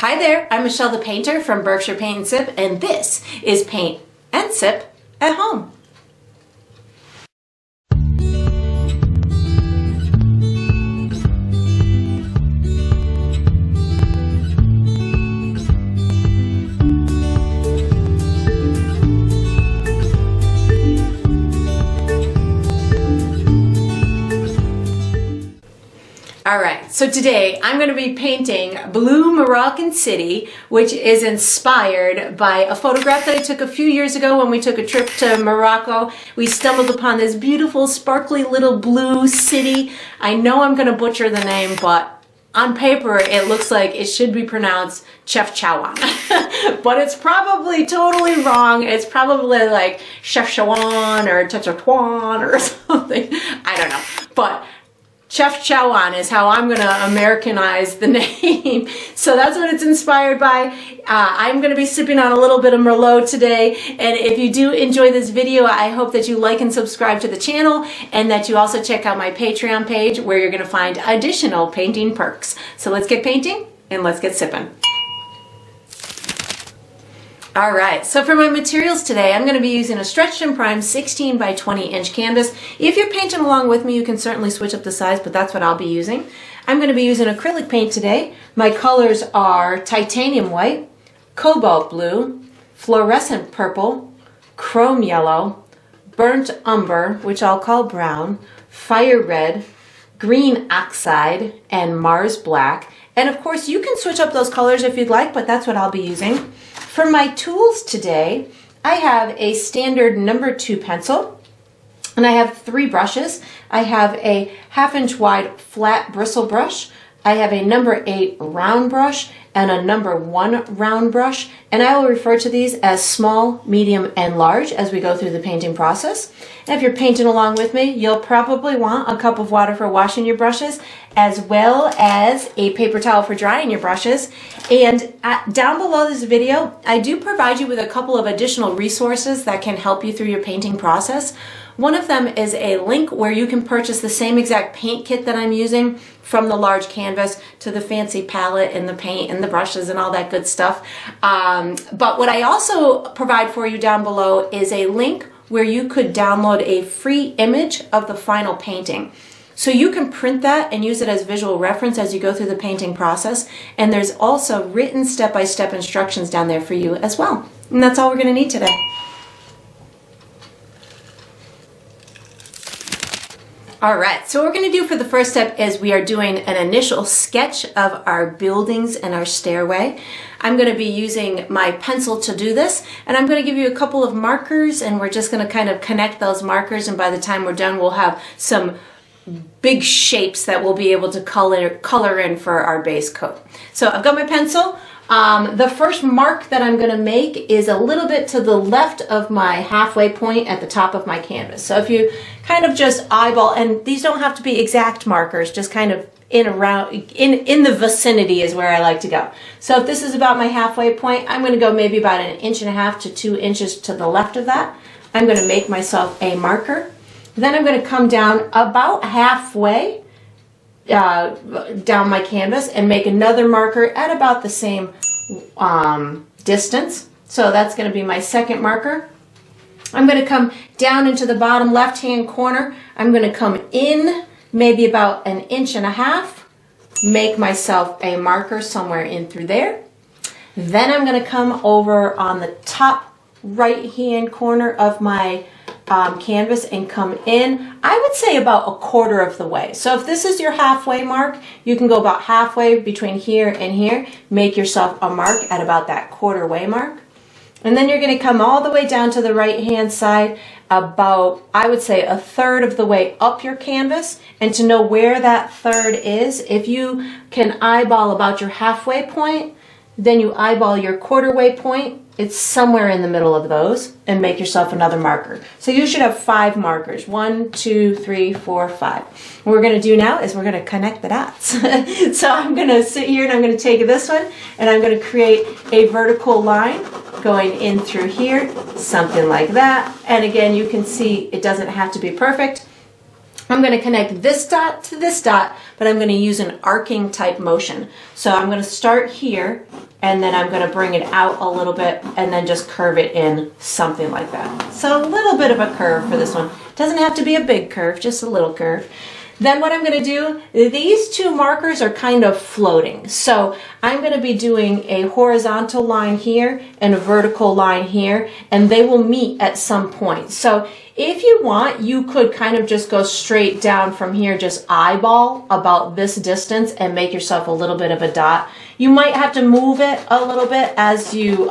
Hi there, I'm Michelle the Painter from Berkshire Paint and Sip, and this is Paint and Sip at Home. Alright, so today I'm going to be painting Blue Moroccan City, which is inspired by a photograph that I took a few years ago when we took a trip to Morocco. We stumbled upon this beautiful, sparkly little blue city. I know I'm going to butcher the name, but on paper it looks like it should be pronounced Chefchaouen. But it's probably totally wrong. It's probably like Chefchaouen or Chefchaouen or something. I don't know. But Chefchaouen is how I'm going to Americanize the name. So that's what it's inspired by. I'm going to be sipping on a little bit of Merlot today. And if you do enjoy this video, I hope that you like and subscribe to the channel and that you also check out my Patreon page where you're going to find additional painting perks. So let's get painting and let's get sipping. All right, so for my materials today, I'm going to be using a stretched and primed 16 by 20 inch canvas. If you're painting along with me, you can certainly switch up the size, but that's what I'll be using. I'm going to be using acrylic paint today. My colors are titanium white, cobalt blue, fluorescent purple, chrome yellow, burnt umber, which I'll call brown, fire red, green oxide, and Mars black. And of course, you can switch up those colors if you'd like, but that's what I'll be using. For my tools today, I have a standard number 2 pencil, and I have 3 brushes. I have a 1/2 inch wide flat bristle brush, I have a number 8 round brush, and a number 1 round brush, and I will refer to these as small, medium, and large as we go through the painting process. And if you're painting along with me, you'll probably want a cup of water for washing your brushes, as well as a paper towel for drying your brushes. And down below this video, I do provide you with a couple of additional resources that can help you through your painting process. One of them is a link where you can purchase the same exact paint kit that I'm using, from the large canvas to the fancy palette and the paint and the brushes and all that good stuff. But what I also provide for you down below is a link where you could download a free image of the final painting. So you can print that and use it as visual reference as you go through the painting process. And there's also written step-by-step instructions down there for you as well. And that's all we're going to need today. All right, so what we're going to do for the first step is we are doing an initial sketch of our buildings and our stairway. I'm going to be using my pencil to do this, and I'm going to give you a couple of markers, and we're just going to kind of connect those markers, and by the time we're done, we'll have some big shapes that we'll be able to color in for our base coat. So I've got my pencil. The first mark that I'm going to make is a little bit to the left of my halfway point at the top of my canvas. So if you kind of just eyeball, and these don't have to be exact markers, just kind of in the vicinity is where I like to go. So if this is about my halfway point, I'm going to go maybe about 1.5 inches to 2 inches to the left of that. I'm going to make myself a marker. Then I'm going to come down about halfway down my canvas and make another marker at about the same distance. So that's going to be my second marker. I'm going to come down into the bottom left-hand corner. I'm going to come in maybe about 1.5 inches, make myself a marker somewhere in through there. Then I'm going to come over on the top right-hand corner of my canvas and come in, I would say about 1/4 of the way. So if this is your halfway mark, you can go about halfway between here and here, make yourself a mark at about that 1/4 way mark. And then you're going to come all the way down to the right hand side, about, I would say, 1/3 of the way up your canvas. And to know where that 1/3 is, if you can eyeball about your halfway point, then you eyeball your 1/4 way point. It's somewhere in the middle of those, and make yourself another marker. So you should have 5 markers. 1, 2, 3, 4, 5. What we're going to do now is we're going to connect the dots. So I'm going to sit here and I'm going to take this one and I'm going to create a vertical line going in through here, something like that. And again, you can see it doesn't have to be perfect. I'm going to connect this dot to this dot, but I'm going to use an arcing type motion. So I'm going to start here and then I'm going to bring it out a little bit and then just curve it in, something like that. So a little bit of a curve for this one. Doesn't have to be a big curve, just a little curve. Then what I'm going to do, these two markers are kind of floating. So I'm going to be doing a horizontal line here and a vertical line here, and they will meet at some point. So if you want, you could kind of just go straight down from here, just eyeball about this distance and make yourself a little bit of a dot. You might have to move it a little bit as you,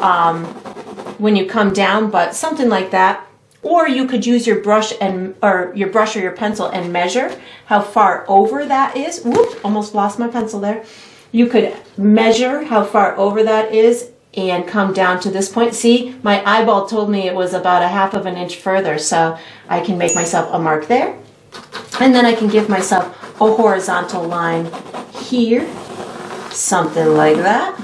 when you come down, but something like that. Or you could use your brush or your pencil and measure how far over that is. Whoop, almost lost my pencil there. You could measure how far over that is and come down to this point. See, my eyeball told me it was about 1/2 of an inch further, so I can make myself a mark there. And then I can give myself a horizontal line here, something like that.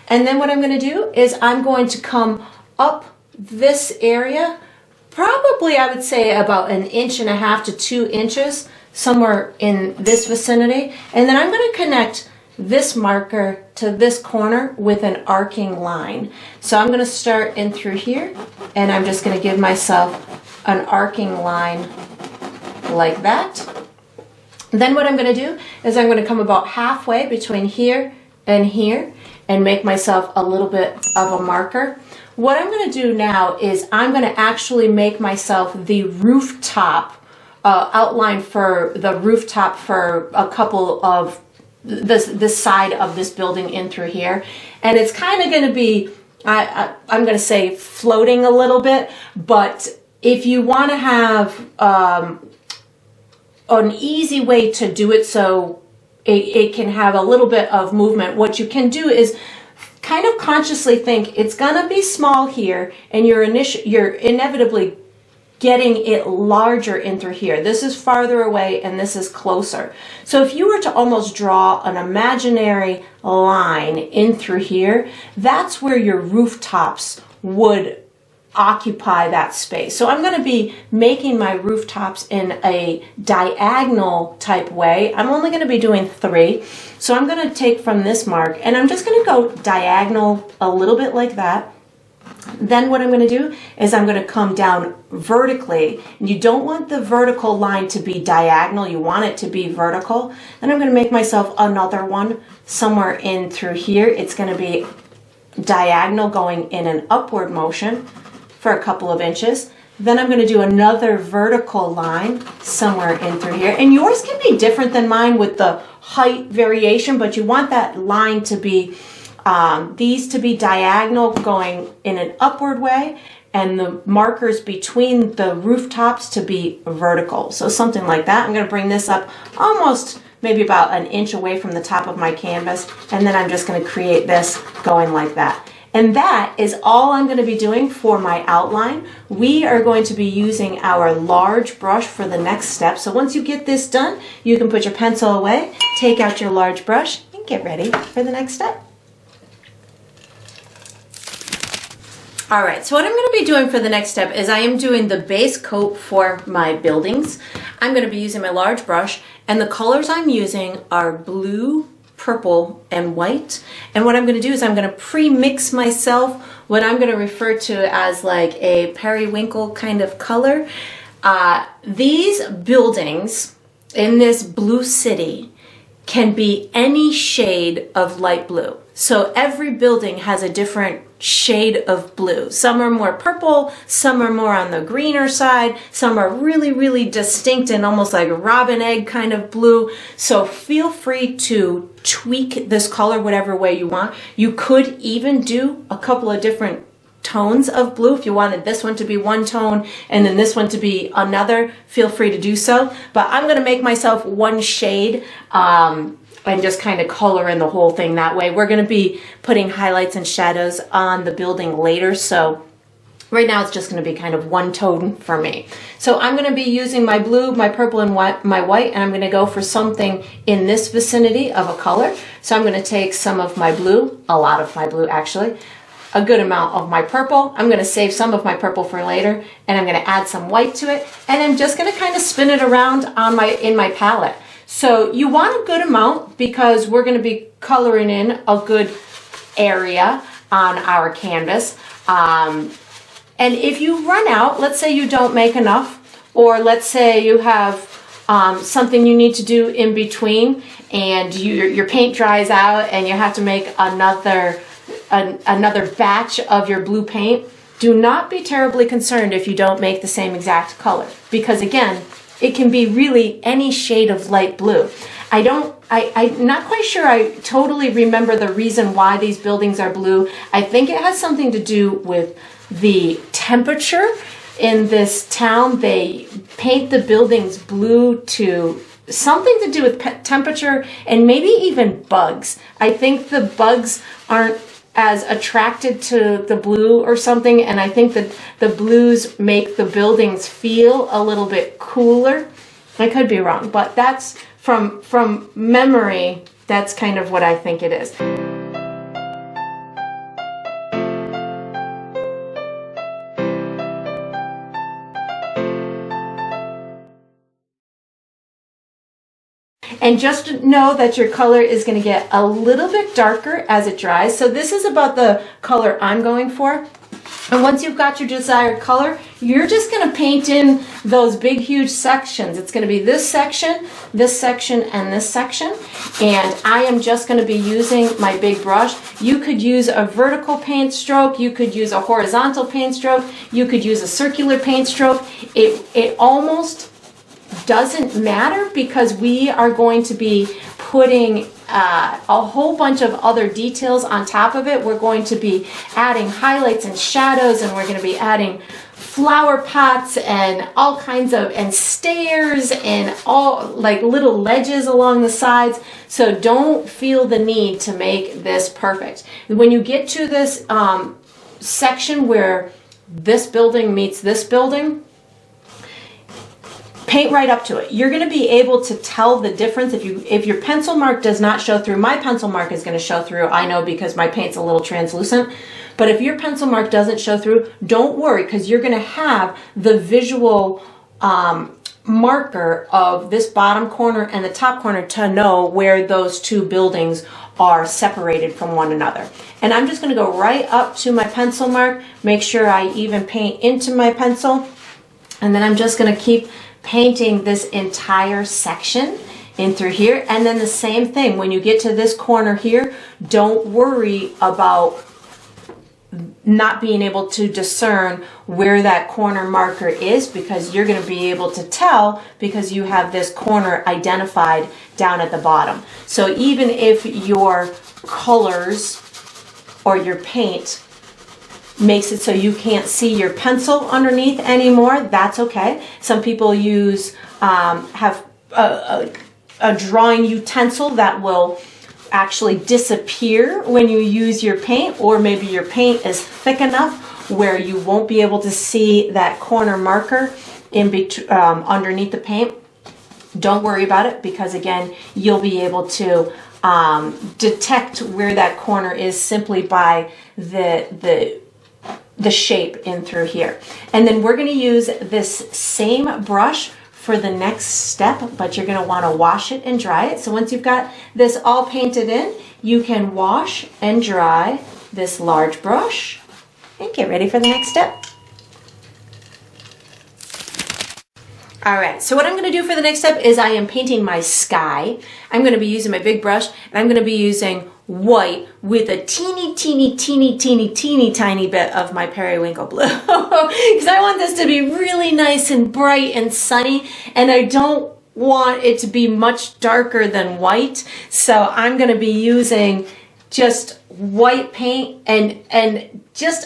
And then what I'm going to do is I'm going to come up this area, probably I would say about 1.5 to 2 inches, somewhere in this vicinity. And then I'm going to connect this marker to this corner with an arcing line. So I'm going to start in through here, and I'm just going to give myself an arcing line like that. Then what I'm going to do is I'm going to come about halfway between here and make myself a little bit of a marker. What I'm going to do now is I'm going to actually make myself the rooftop outline for the rooftop for a couple of this side of this building in through here. And it's kind of going to be, I'm going to say floating a little bit, but if you want to have an easy way to do it so it can have a little bit of movement, what you can do is kind of consciously think it's gonna be small here, and you're inevitably getting it larger in through here. This is farther away and this is closer. So if you were to almost draw an imaginary line in through here, that's where your rooftops would occupy that space. So I'm going to be making my rooftops in a diagonal type way. I'm only going to be doing 3. So I'm going to take from this mark and I'm just going to go diagonal a little bit like that. Then what I'm going to do is I'm going to come down vertically. And you don't want the vertical line to be diagonal. You want it to be vertical. Then I'm going to make myself another one somewhere in through here. It's going to be diagonal going in an upward motion for a couple of inches. Then I'm going to do another vertical line somewhere in through here. And yours can be different than mine with the height variation, but you want that line to be, these to be diagonal going in an upward way, and the markers between the rooftops to be vertical. So something like that. I'm going to bring this up almost maybe about 1 inch away from the top of my canvas, and then I'm just going to create this going like that. And that is all I'm going to be doing for my outline. We are going to be using our large brush for the next step. So once you get this done, you can put your pencil away, take out your large brush, and get ready for the next step. All right, so what I'm going to be doing for the next step is I am doing the base coat for my buildings. I'm going to be using my large brush, and the colors I'm using are blue, purple, and white. And what I'm going to do is I'm going to pre-mix myself what I'm going to refer to as like a periwinkle kind of color. These buildings in this blue city can be any shade of light blue. So every building has a different shade of blue. Some are more purple, some are more on the greener side, some are really, really distinct and almost like robin egg kind of blue. So feel free to tweak this color whatever way you want. You could even do a couple of different tones of blue. If you wanted this one to be one tone and then this one to be another, feel free to do so. But I'm going to make myself one shade and just kind of color in the whole thing that way. We're going to be putting highlights and shadows on the building later, so right now it's just going to be kind of one tone for me. So I'm going to be using my blue, my purple, and my white, and I'm going to go for something in this vicinity of a color. So I'm going to take some of my blue, a lot of my blue actually, a good amount of my purple. I'm going to save some of my purple for later, and I'm going to add some white to it, and I'm just going to kind of spin it around on in my palette. So you want a good amount because we're going to be coloring in a good area on our canvas. And if you run out, let's say you don't make enough, or let's say you have something you need to do in between and your paint dries out and you have to make another batch of your blue paint, do not be terribly concerned if you don't make the same exact color, because again, it can be really any shade of light blue. I'm not quite sure I totally remember the reason why these buildings are blue. I think it has something to do with the temperature in this town. They paint the buildings blue to something to do with temperature and maybe even bugs. I think the bugs aren't as attracted to the blue or something, and I think that the blues make the buildings feel a little bit cooler. I could be wrong, but that's from memory, that's kind of what I think it is. And just know that your color is going to get a little bit darker as it dries. So this is about the color I'm going for. And once you've got your desired color, you're just going to paint in those big, huge sections. It's going to be this section, and this section. And I am just going to be using my big brush. You could use a vertical paint stroke. You could use a horizontal paint stroke. You could use a circular paint stroke. It almost doesn't matter because we are going to be putting a whole bunch of other details on top of it. We're going to be adding highlights and shadows, and we're going to be adding flower pots and all kinds of, and stairs and all like little ledges along the sides. So don't feel the need to make this perfect. When you get to this section where this building meets this building, paint right up to it. You're going to be able to tell the difference if your pencil mark does not show through. My pencil mark is going to show through. I know because my paint's a little translucent. But if your pencil mark doesn't show through, don't worry, because you're going to have the visual marker of this bottom corner and the top corner to know where those two buildings are separated from one another. And I'm just going to go right up to my pencil mark, make sure I even paint into my pencil, and then I'm just going to keep painting this entire section in through here. And then the same thing, when you get to this corner here, don't worry about not being able to discern where that corner marker is, because you're going to be able to tell because you have this corner identified down at the bottom. So even if your colors or your paint makes it so you can't see your pencil underneath anymore, that's okay. Some people use have a drawing utensil that will actually disappear when you use your paint, or maybe your paint is thick enough where you won't be able to see that corner marker in between underneath the paint. Don't worry about it, because again, you'll be able to detect where that corner is simply by the shape in through here. And then we're going to use this same brush for the next step, but you're going to want to wash it and dry it. So once you've got this all painted in, you can wash and dry this large brush and get ready for the next step. All right, so what I'm going to do for the next step is I am painting my sky. I'm going to be using my big brush, and I'm going to be using white with a teeny tiny bit of my periwinkle blue, because I want this to be really nice and bright and sunny, and I don't want it to be much darker than white. So I'm going to be using just white paint, and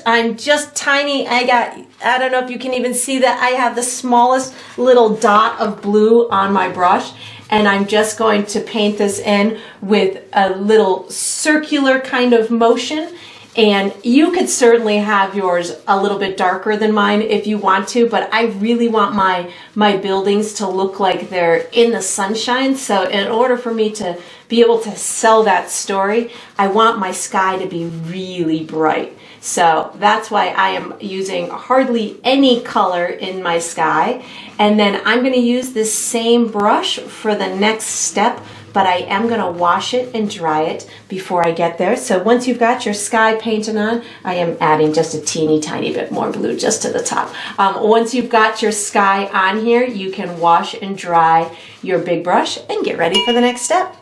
I'm just tiny. I don't know if you can even see that I have the smallest little dot of blue on my brush, and I'm just going to paint this in with a little circular kind of motion. And you could certainly have yours a little bit darker than mine if you want to, but I really want my buildings to look like they're in the sunshine. So in order for me to be able to sell that story, I want my sky to be really bright. So that's why I am using hardly any color in my sky. And then I'm going to use this same brush for the next step, but I am going to wash it and dry it before I get there. So once you've got your sky painted on, I am adding just a teeny tiny bit more blue just to the top. Once you've got your sky on here, you can wash and dry your big brush and get ready for the next step.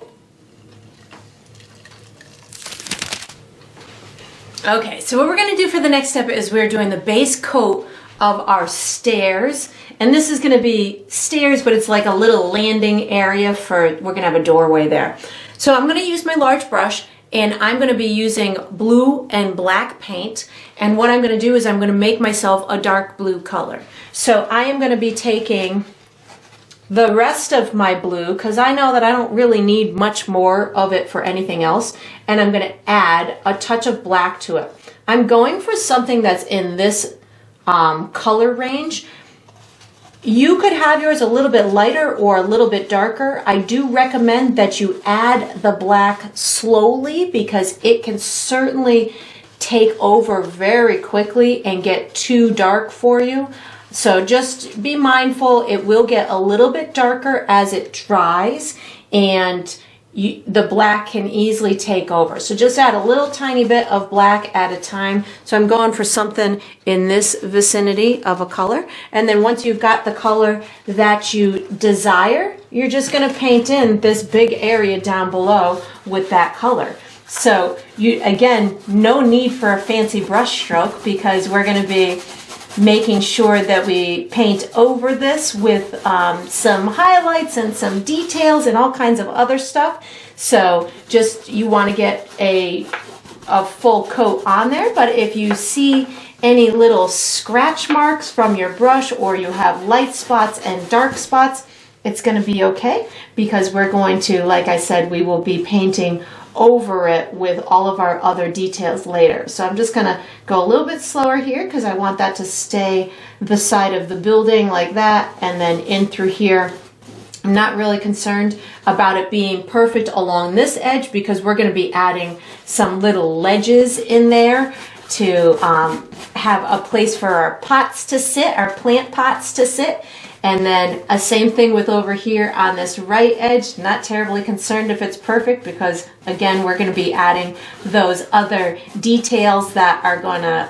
Okay, so what we're going to do for the next step is we're doing the base coat of our stairs. And this is going to be stairs, but it's like a little landing area we're going to have a doorway there. So I'm going to use my large brush, and I'm going to be using blue and black paint. And what I'm going to do is I'm going to make myself a dark blue color. So I am going to be taking the rest of my blue, because I know that I don't really need much more of it for anything else, and I'm going to add a touch of black to it. I'm going for something that's in this color range. You could have yours a little bit lighter or a little bit darker. I do recommend that you add the black slowly, because it can certainly take over very quickly and get too dark for you. So just be mindful, it will get a little bit darker as it dries, and the black can easily take over. So just add a little tiny bit of black at a time. So I'm going for something in this vicinity of a color. And then once you've got the color that you desire, you're just going to paint in this big area down below with that color. So again, no need for a fancy brush stroke, because we're going to be making sure that we paint over this with some highlights and some details and all kinds of other stuff. So just, you want to get a full coat on there. But if you see any little scratch marks from your brush, or you have light spots and dark spots, it's going to be okay, because we're going to, like I said, we will be painting over it with all of our other details later. So I'm just going to go a little bit slower here, because I want that to stay the side of the building like that, and then in through here. I'm not really concerned about it being perfect along this edge, because we're going to be adding some little ledges in there to have a place for our pots to sit, our plant pots to sit. And then a same thing with over here on this right edge. Not terribly concerned if it's perfect, because again, we're going to be adding those other details that are going to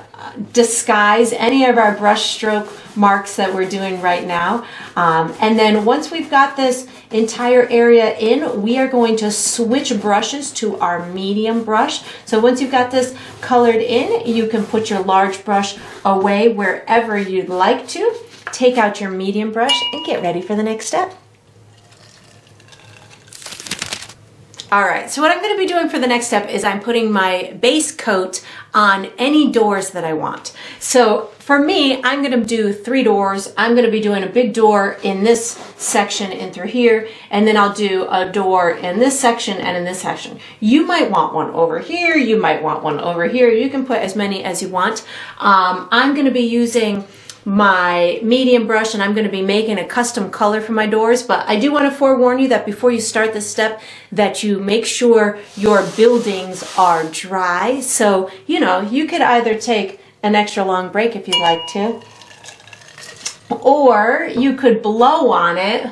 disguise any of our brush stroke marks that we're doing right now. And then once we've got this entire area in, we are going to switch brushes to our medium brush. So once you've got this colored in, you can put your large brush away wherever you'd like to. Take out your medium brush and get ready for the next step. All right, so what I'm going to be doing for the next step is I'm putting my base coat on any doors that I want. So for me, I'm going to do 3 doors. I'm going to be doing a big door in this section and through here, and then I'll do a door in this section and in this section. You might want one over here. You might want one over here. You can put as many as you want. I'm going to be using my medium brush, and I'm going to be making a custom color for my doors. But I do want to forewarn you that before you start this step, that you make sure your buildings are dry. So, you know, you could either take an extra long break if you'd like to, or you could blow on it,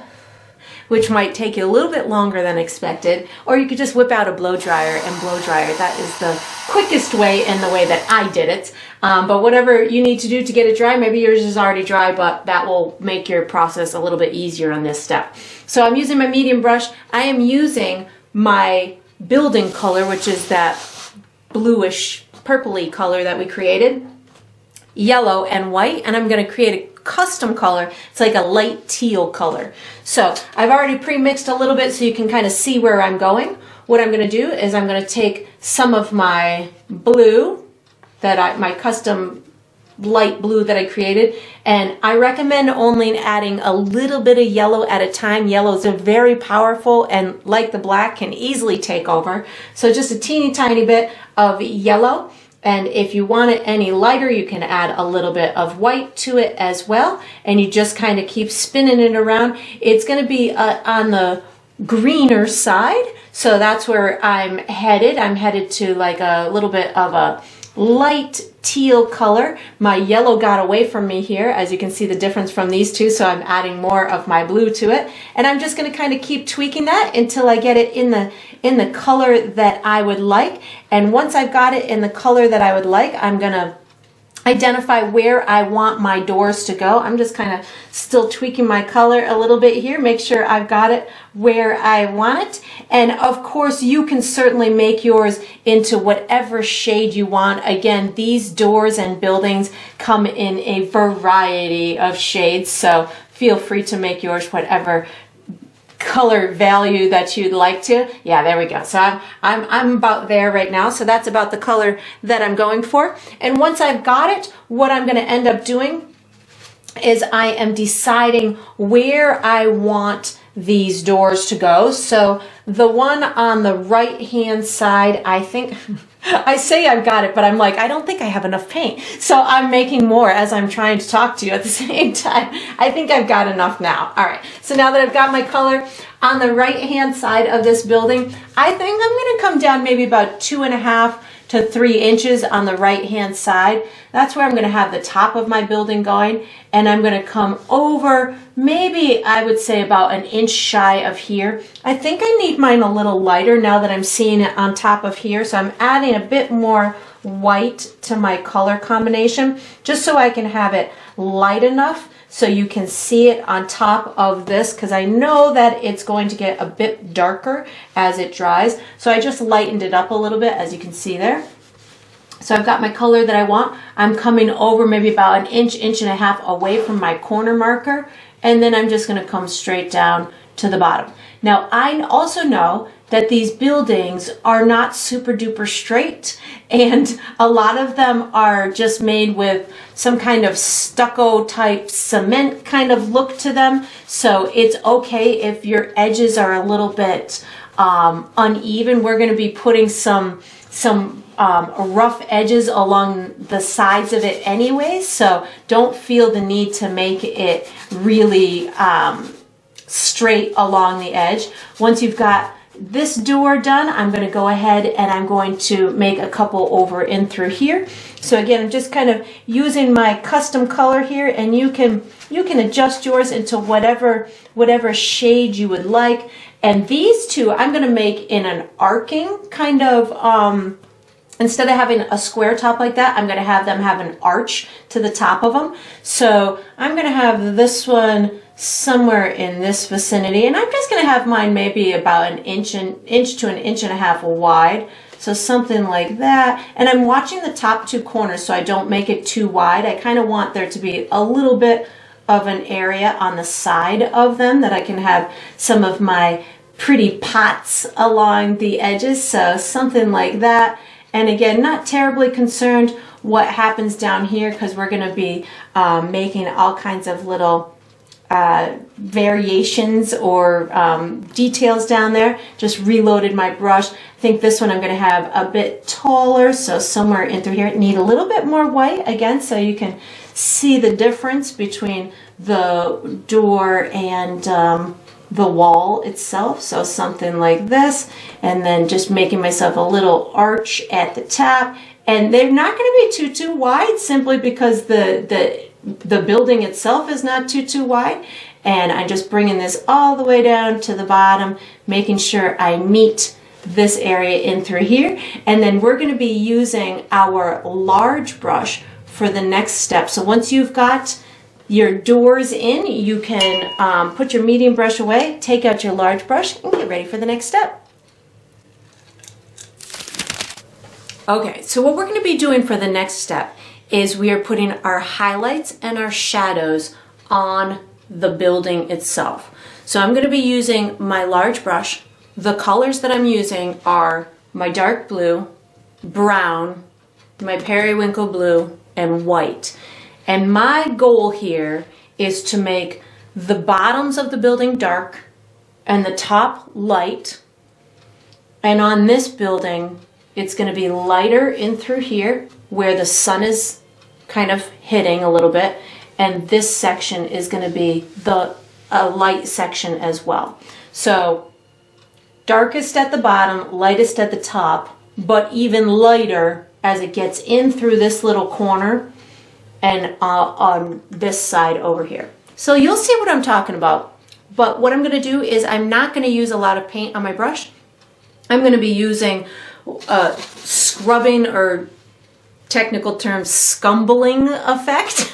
which might take you a little bit longer than expected, or you could just whip out a blow dryer and blow dry it. That is the quickest way and the way that I did it. But whatever you need to do to get it dry, maybe yours is already dry, but that will make your process a little bit easier on this step. So I'm using my medium brush. I am using my building color, which is that bluish purpley color that we created, yellow and white, and I'm going to create a custom color. It's like a light teal color. So I've already pre-mixed a little bit so you can kind of see where I'm going. What I'm going to do is I'm going to take some of my blue, my custom light blue that I created, and I recommend only adding a little bit of yellow at a time. Yellows are very powerful, and like the black, can easily take over. So just a teeny tiny bit of yellow. And if you want it any lighter, you can add a little bit of white to it as well. And you just kind of keep spinning it around. It's going to be on the greener side. So that's where I'm headed. I'm headed to like a little bit of a light teal color. My yellow got away from me here, as you can see the difference from these two, so I'm adding more of my blue to it, and I'm just going to kind of keep tweaking that until I get it in the color that I would like. And once I've got it in the color that I would like, I'm going to identify where I want my doors to go. I'm just kind of still tweaking my color a little bit here, make sure I've got it where I want it. And of course, you can certainly make yours into whatever shade you want. Again, these doors and buildings come in a variety of shades, so feel free to make yours whatever color value that you'd like to. Yeah, there we go. So I'm about there right now. So that's about the color that I'm going for. And once I've got it, what I'm going to end up doing is I am deciding where I want these doors to go. So the one on the right hand side, I think I say I've got it, but I'm like, I don't think I have enough paint. So I'm making more as I'm trying to talk to you at the same time. I think I've got enough now. All right. So now that I've got my color on the right hand side of this building, I think I'm going to come down maybe about 2.5 to 3 inches on the right hand side. That's where I'm going to have the top of my building going, and I'm going to come over maybe I would say about 1 inch shy of here. I think I need mine a little lighter now that I'm seeing it on top of here, so I'm adding a bit more white to my color combination just so I can have it light enough so you can see it on top of this, because I know that it's going to get a bit darker as it dries. So I just lightened it up a little bit, as you can see there. So I've got my color that I want. I'm coming over maybe about 1 inch, 1.5 inches away from my corner marker, and then I'm just going to come straight down to the bottom. Now I also know that these buildings are not super duper straight, and a lot of them are just made with some kind of stucco type cement kind of look to them. So it's okay if your edges are a little bit uneven. We're going to be putting some rough edges along the sides of it anyway, so don't feel the need to make it really straight along the edge. Once you've got this door done, I'm going to go ahead and I'm going to make a couple over in through here. So again, I'm just kind of using my custom color here, and you can adjust yours into whatever shade you would like. And these two I'm going to make in an arcing kind of instead of having a square top like that, I'm going to have them have an arch to the top of them. So I'm going to have this one somewhere in this vicinity, and I'm just going to have mine maybe about 1 inch to 1.5 inches wide. So something like that. And I'm watching the top 2 corners so I don't make it too wide. I kind of want there to be a little bit of an area on the side of them that I can have some of my pretty pots along the edges. So something like that. And again, not terribly concerned what happens down here, because we're going to be making all kinds of little variations or details down there. Just reloaded my brush. I think this one I'm going to have a bit taller, so somewhere in through here. Need a little bit more white again so you can see the difference between the door and the wall itself. So something like this, and then just making myself a little arch at the top. And they're not going to be too wide, simply because the building itself is not too wide. And I'm just bringing this all the way down to the bottom, making sure I meet this area in through here. And then we're going to be using our large brush for the next step. So once you've got your doors in, you can put your medium brush away, take out your large brush, and get ready for the next step. Okay, so what we're going to be doing for the next step is we are putting our highlights and our shadows on the building itself. So I'm going to be using my large brush. The colors that I'm using are my dark blue, brown, my periwinkle blue, and white. And my goal here is to make the bottoms of the building dark and the top light. And on this building, it's going to be lighter in through here where the sun is kind of hitting a little bit. And this section is going to be the light section as well. So darkest at the bottom, lightest at the top, but even lighter as it gets in through this little corner and on this side over here. So you'll see what I'm talking about. But what I'm going to do is I'm not going to use a lot of paint on my brush. I'm going to be using scrubbing, or technical term, scumbling effect.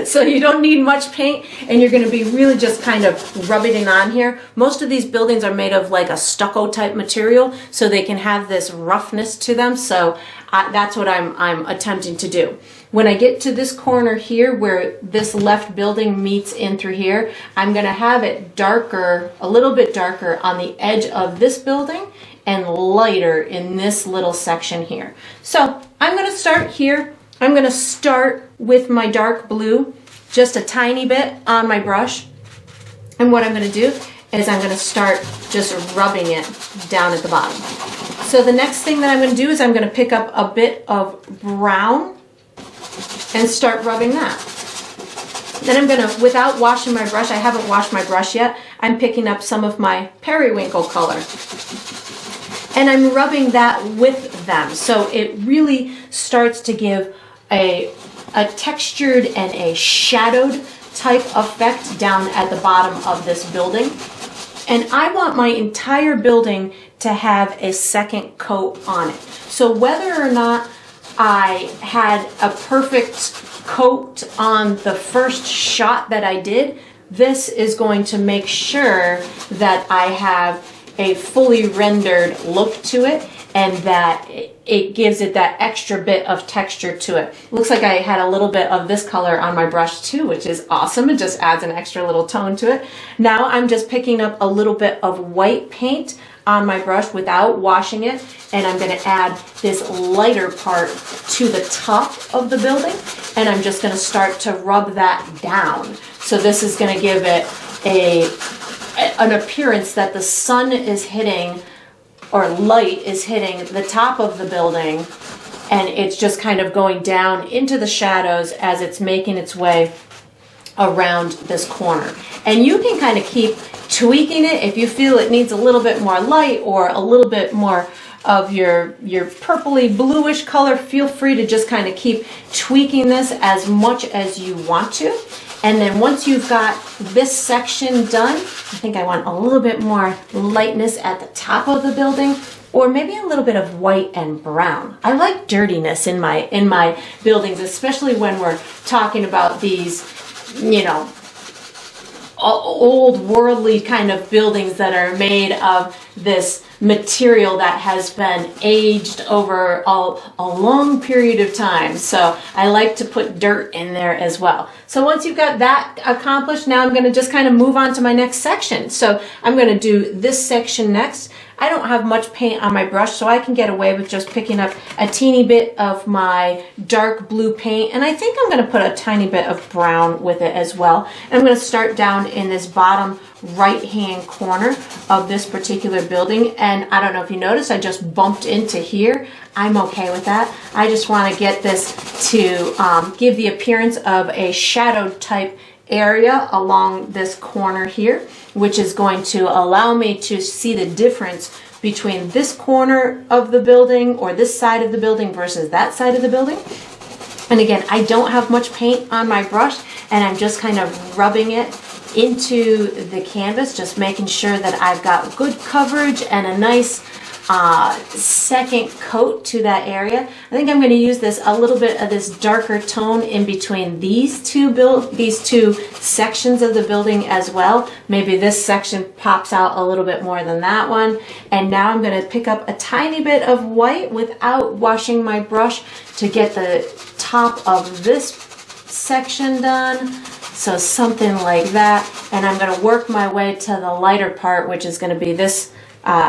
So you don't need much paint, and you're going to be really just kind of rubbing it on here. Most of these buildings are made of like a stucco type material, so they can have this roughness to them. So that's what I'm attempting to do. When I get to this corner here where this left building meets in through here, I'm going to have it darker, a little bit darker on the edge of this building and lighter in this little section here. So I'm going to start here. I'm going to start with my dark blue, just a tiny bit on my brush. And what I'm going to do is I'm going to start just rubbing it down at the bottom. So the next thing that I'm going to do is I'm going to pick up a bit of brown and start rubbing that. Then I'm going to, without washing my brush, I haven't washed my brush yet, I'm picking up some of my periwinkle color. And I'm rubbing that with them. So it really starts to give a textured and a shadowed type effect down at the bottom of this building. And I want my entire building to have a second coat on it. So whether or not I had a perfect coat on the first shot that I did, this is going to make sure that I have a fully rendered look to it, and that it gives it that extra bit of texture to it. Looks like I had a little bit of this color on my brush too, which is awesome. It just adds an extra little tone to it. Now I'm just picking up a little bit of white paint on my brush without washing it, and I'm going to add this lighter part to the top of the building, and I'm just going to start to rub that down. So this is going to give it an appearance that the sun is hitting, or light is hitting the top of the building, and it's just kind of going down into the shadows as it's making its way around this corner. And you can kind of keep tweaking it if you feel it needs a little bit more light or a little bit more of your purpley bluish color. Feel free to just kind of keep tweaking this as much as you want to. And then once you've got this section done, I think I want a little bit more lightness at the top of the building, or maybe a little bit of white and brown. I like dirtiness in my buildings, especially when we're talking about these, you know, old worldly kind of buildings that are made of this material that has been aged over a long period of time. So I like to put dirt in there as well. So once you've got that accomplished, now I'm going to just kind of move on to my next section. So I'm going to do this section next. I don't have much paint on my brush, so I can get away with just picking up a teeny bit of my dark blue paint, and I think I'm going to put a tiny bit of brown with it as well. And I'm going to start down in this bottom right hand corner of this particular building, and I don't know if you noticed, I just bumped into here. I'm okay with that. I just want to get this to give the appearance of a shadowed type area along this corner here, which is going to allow me to see the difference between this corner of the building, or this side of the building, versus that side of the building. And again, I don't have much paint on my brush, and I'm just kind of rubbing it into the canvas, just making sure that I've got good coverage and a nice second coat to that area. I think I'm going to use this a little bit of this darker tone in between these two sections of the building as well. Maybe this section pops out a little bit more than that one. And now I'm going to pick up a tiny bit of white without washing my brush to get the top of this section done. So something like that. And I'm going to work my way to the lighter part, which is going to be this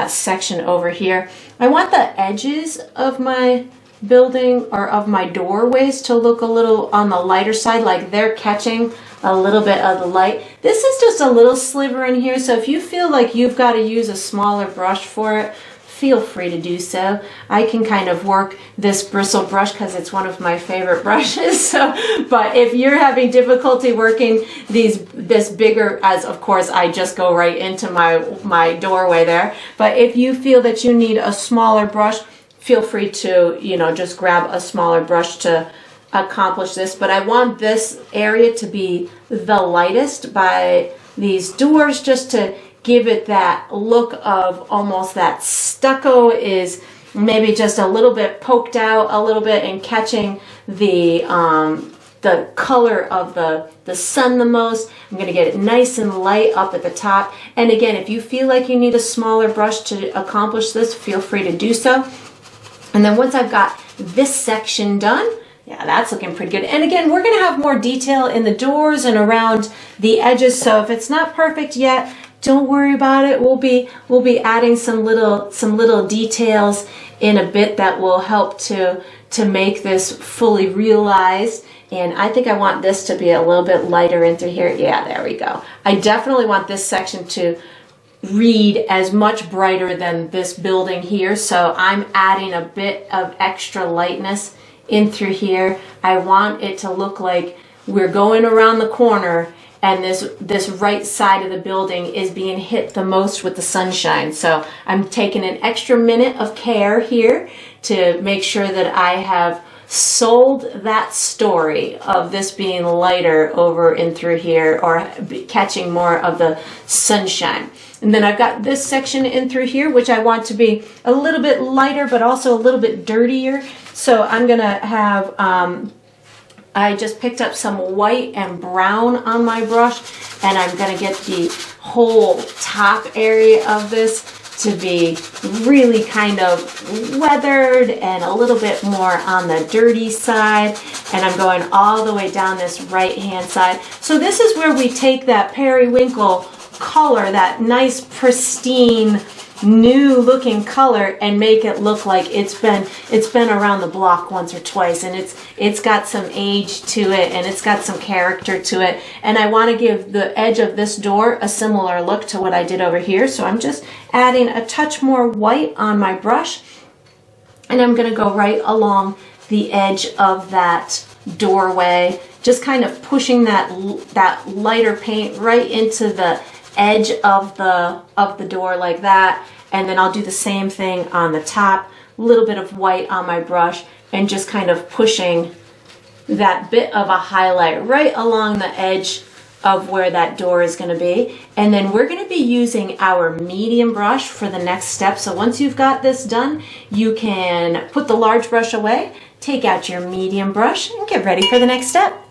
section over here. I want the edges of my building, or of my doorways, to look a little on the lighter side, like they're catching a little bit of the light. This is just a little sliver in here, so if you feel like you've got to use a smaller brush for it, feel free to do so. I can kind of work this bristle brush because it's one of my favorite brushes. But if you're having difficulty working this bigger, as of course I just go right into my doorway there. But if you feel that you need a smaller brush, feel free to, just grab a smaller brush to accomplish this. But I want this area to be the lightest by these doors, just to give it that look of almost that stucco is maybe just a little bit poked out a little bit and catching the color of the sun the most. I'm going to get it nice and light up at the top. And again, if you feel like you need a smaller brush to accomplish this, feel free to do so. And then once I've got this section done, yeah, that's looking pretty good. And again, we're going to have more detail in the doors and around the edges. So if it's not perfect yet, don't worry about it. We'll be adding some little details in a bit that will help to make this fully realized. And I think I want this to be a little bit lighter into here. Yeah, there we go. I definitely want this section to read as much brighter than this building here. So I'm adding a bit of extra lightness in through here. I want it to look like we're going around the corner and this right side of the building is being hit the most with the sunshine. So I'm taking an extra minute of care here to make sure that I have sold that story of this being lighter over and through here, or catching more of the sunshine. And then I've got this section in through here, which I want to be a little bit lighter, but also a little bit dirtier. So I'm gonna have, I just picked up some white and brown on my brush, and I'm gonna get the whole top area of this to be really kind of weathered and a little bit more on the dirty side. And I'm going all the way down this right hand side. So this is where we take that periwinkle color, that nice pristine new looking color, and make it look like it's been around the block once or twice, and it's got some age to it and it's got some character to it. And I want to give the edge of this door a similar look to what I did over here. So I'm just adding a touch more white on my brush, and I'm going to go right along the edge of that doorway, just kind of pushing that lighter paint right into the edge of the door like that. And then I'll do the same thing on the top, a little bit of white on my brush, and just kind of pushing that bit of a highlight right along the edge of where that door is going to be. And then we're going to be using our medium brush for the next step. So once you've got this done, you can put the large brush away, take out your medium brush, and get ready for the next step.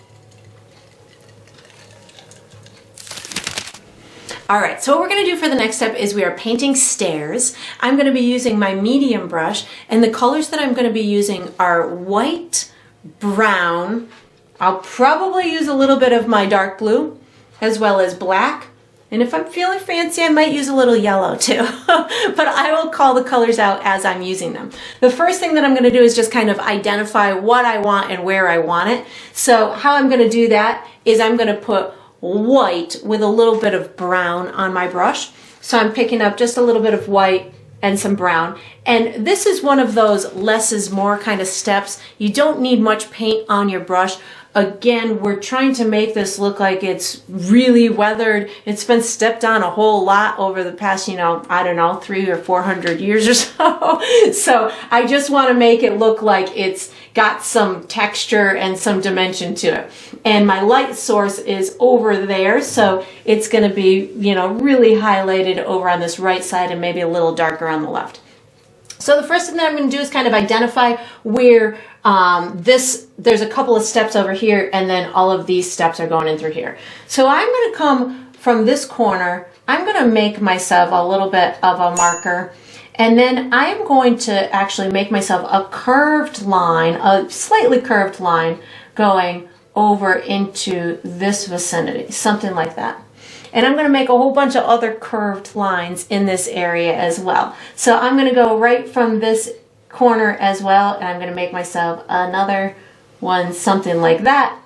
All right, so what we're going to do for the next step is we are painting stairs. I'm going to be using my medium brush, and the colors that I'm going to be using are white, brown. I'll probably use a little bit of my dark blue, as well as black. And if I'm feeling fancy, I might use a little yellow too. But I will call the colors out as I'm using them. The first thing that I'm going to do is just kind of identify what I want and where I want it. So how I'm going to do that is I'm going to put white with a little bit of brown on my brush. So I'm picking up just a little bit of white and some brown. And this is one of those less is more kind of steps. You don't need much paint on your brush. Again, we're trying to make this look like it's really weathered. It's been stepped on a whole lot over the past, I don't know, 300 or 400 years or so. So I just want to make it look like it's got some texture and some dimension to it. And my light source is over there, so it's going to be, really highlighted over on this right side and maybe a little darker on the left. So the first thing that I'm going to do is kind of identify where there's a couple of steps over here, and then all of these steps are going in through here. So I'm going to come from this corner. I'm going to make myself a little bit of a marker, and then I'm going to actually make myself a curved line, a slightly curved line going over into this vicinity, something like that. And I'm going to make a whole bunch of other curved lines in this area as well. So I'm going to go right from this corner as well, and I'm going to make myself another one, something like that.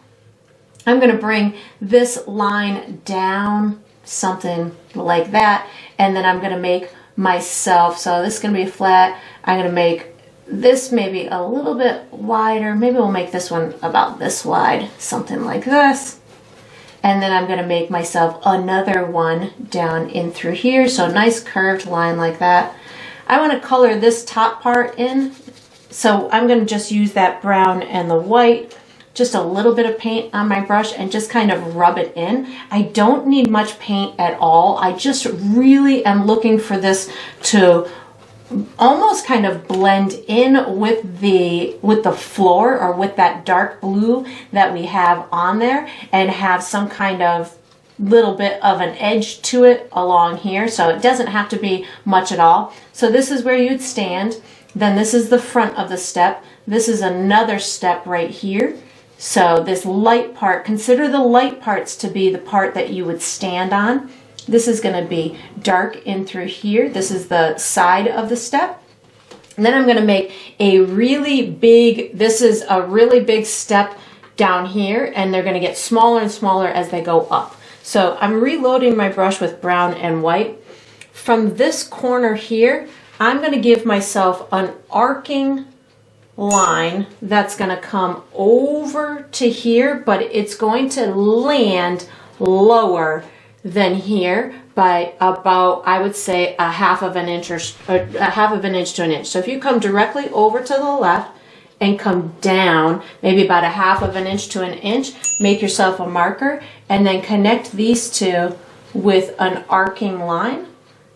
I'm going to bring this line down, something like that, and then I'm going to make myself, so this is going to be flat. I'm going to make this maybe a little bit wider. Maybe we'll make this one about this wide, something like this. And then I'm going to make myself another one down in through here. So nice curved line like that. I want to color this top part in. So I'm going to just use that brown and the white, just a little bit of paint on my brush and just kind of rub it in. I don't need much paint at all. I just really am looking for this to almost kind of blend in with the floor, or with that dark blue that we have on there, and have some kind of little bit of an edge to it along here. So it doesn't have to be much at all. So this is where you'd stand. Then this is the front of the step. This is another step right here. So this light part, consider the light parts to be the part that you would stand on. This is going to be dark in through here. This is the side of the step. And then I'm going to make a really big, this is a really big step down here, and they're going to get smaller and smaller as they go up. So I'm reloading my brush with brown and white. From this corner here, I'm going to give myself an arcing line that's going to come over to here, but it's going to land lower than here by about, I would say, a half of an inch to an inch. So if you come directly over to the left and come down maybe about a half of an inch to an inch, make yourself a marker, and then connect these two with an arcing line,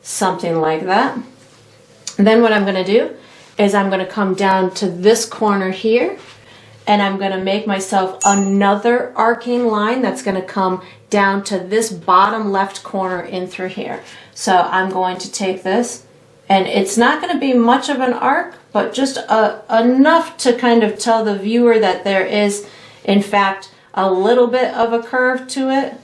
something like that. And then what I'm going to do is I'm going to come down to this corner here, and I'm going to make myself another arcing line that's going to come down to this bottom left corner in through here. So I'm going to take this, and it's not going to be much of an arc, but just enough to kind of tell the viewer that there is, in fact, a little bit of a curve to it.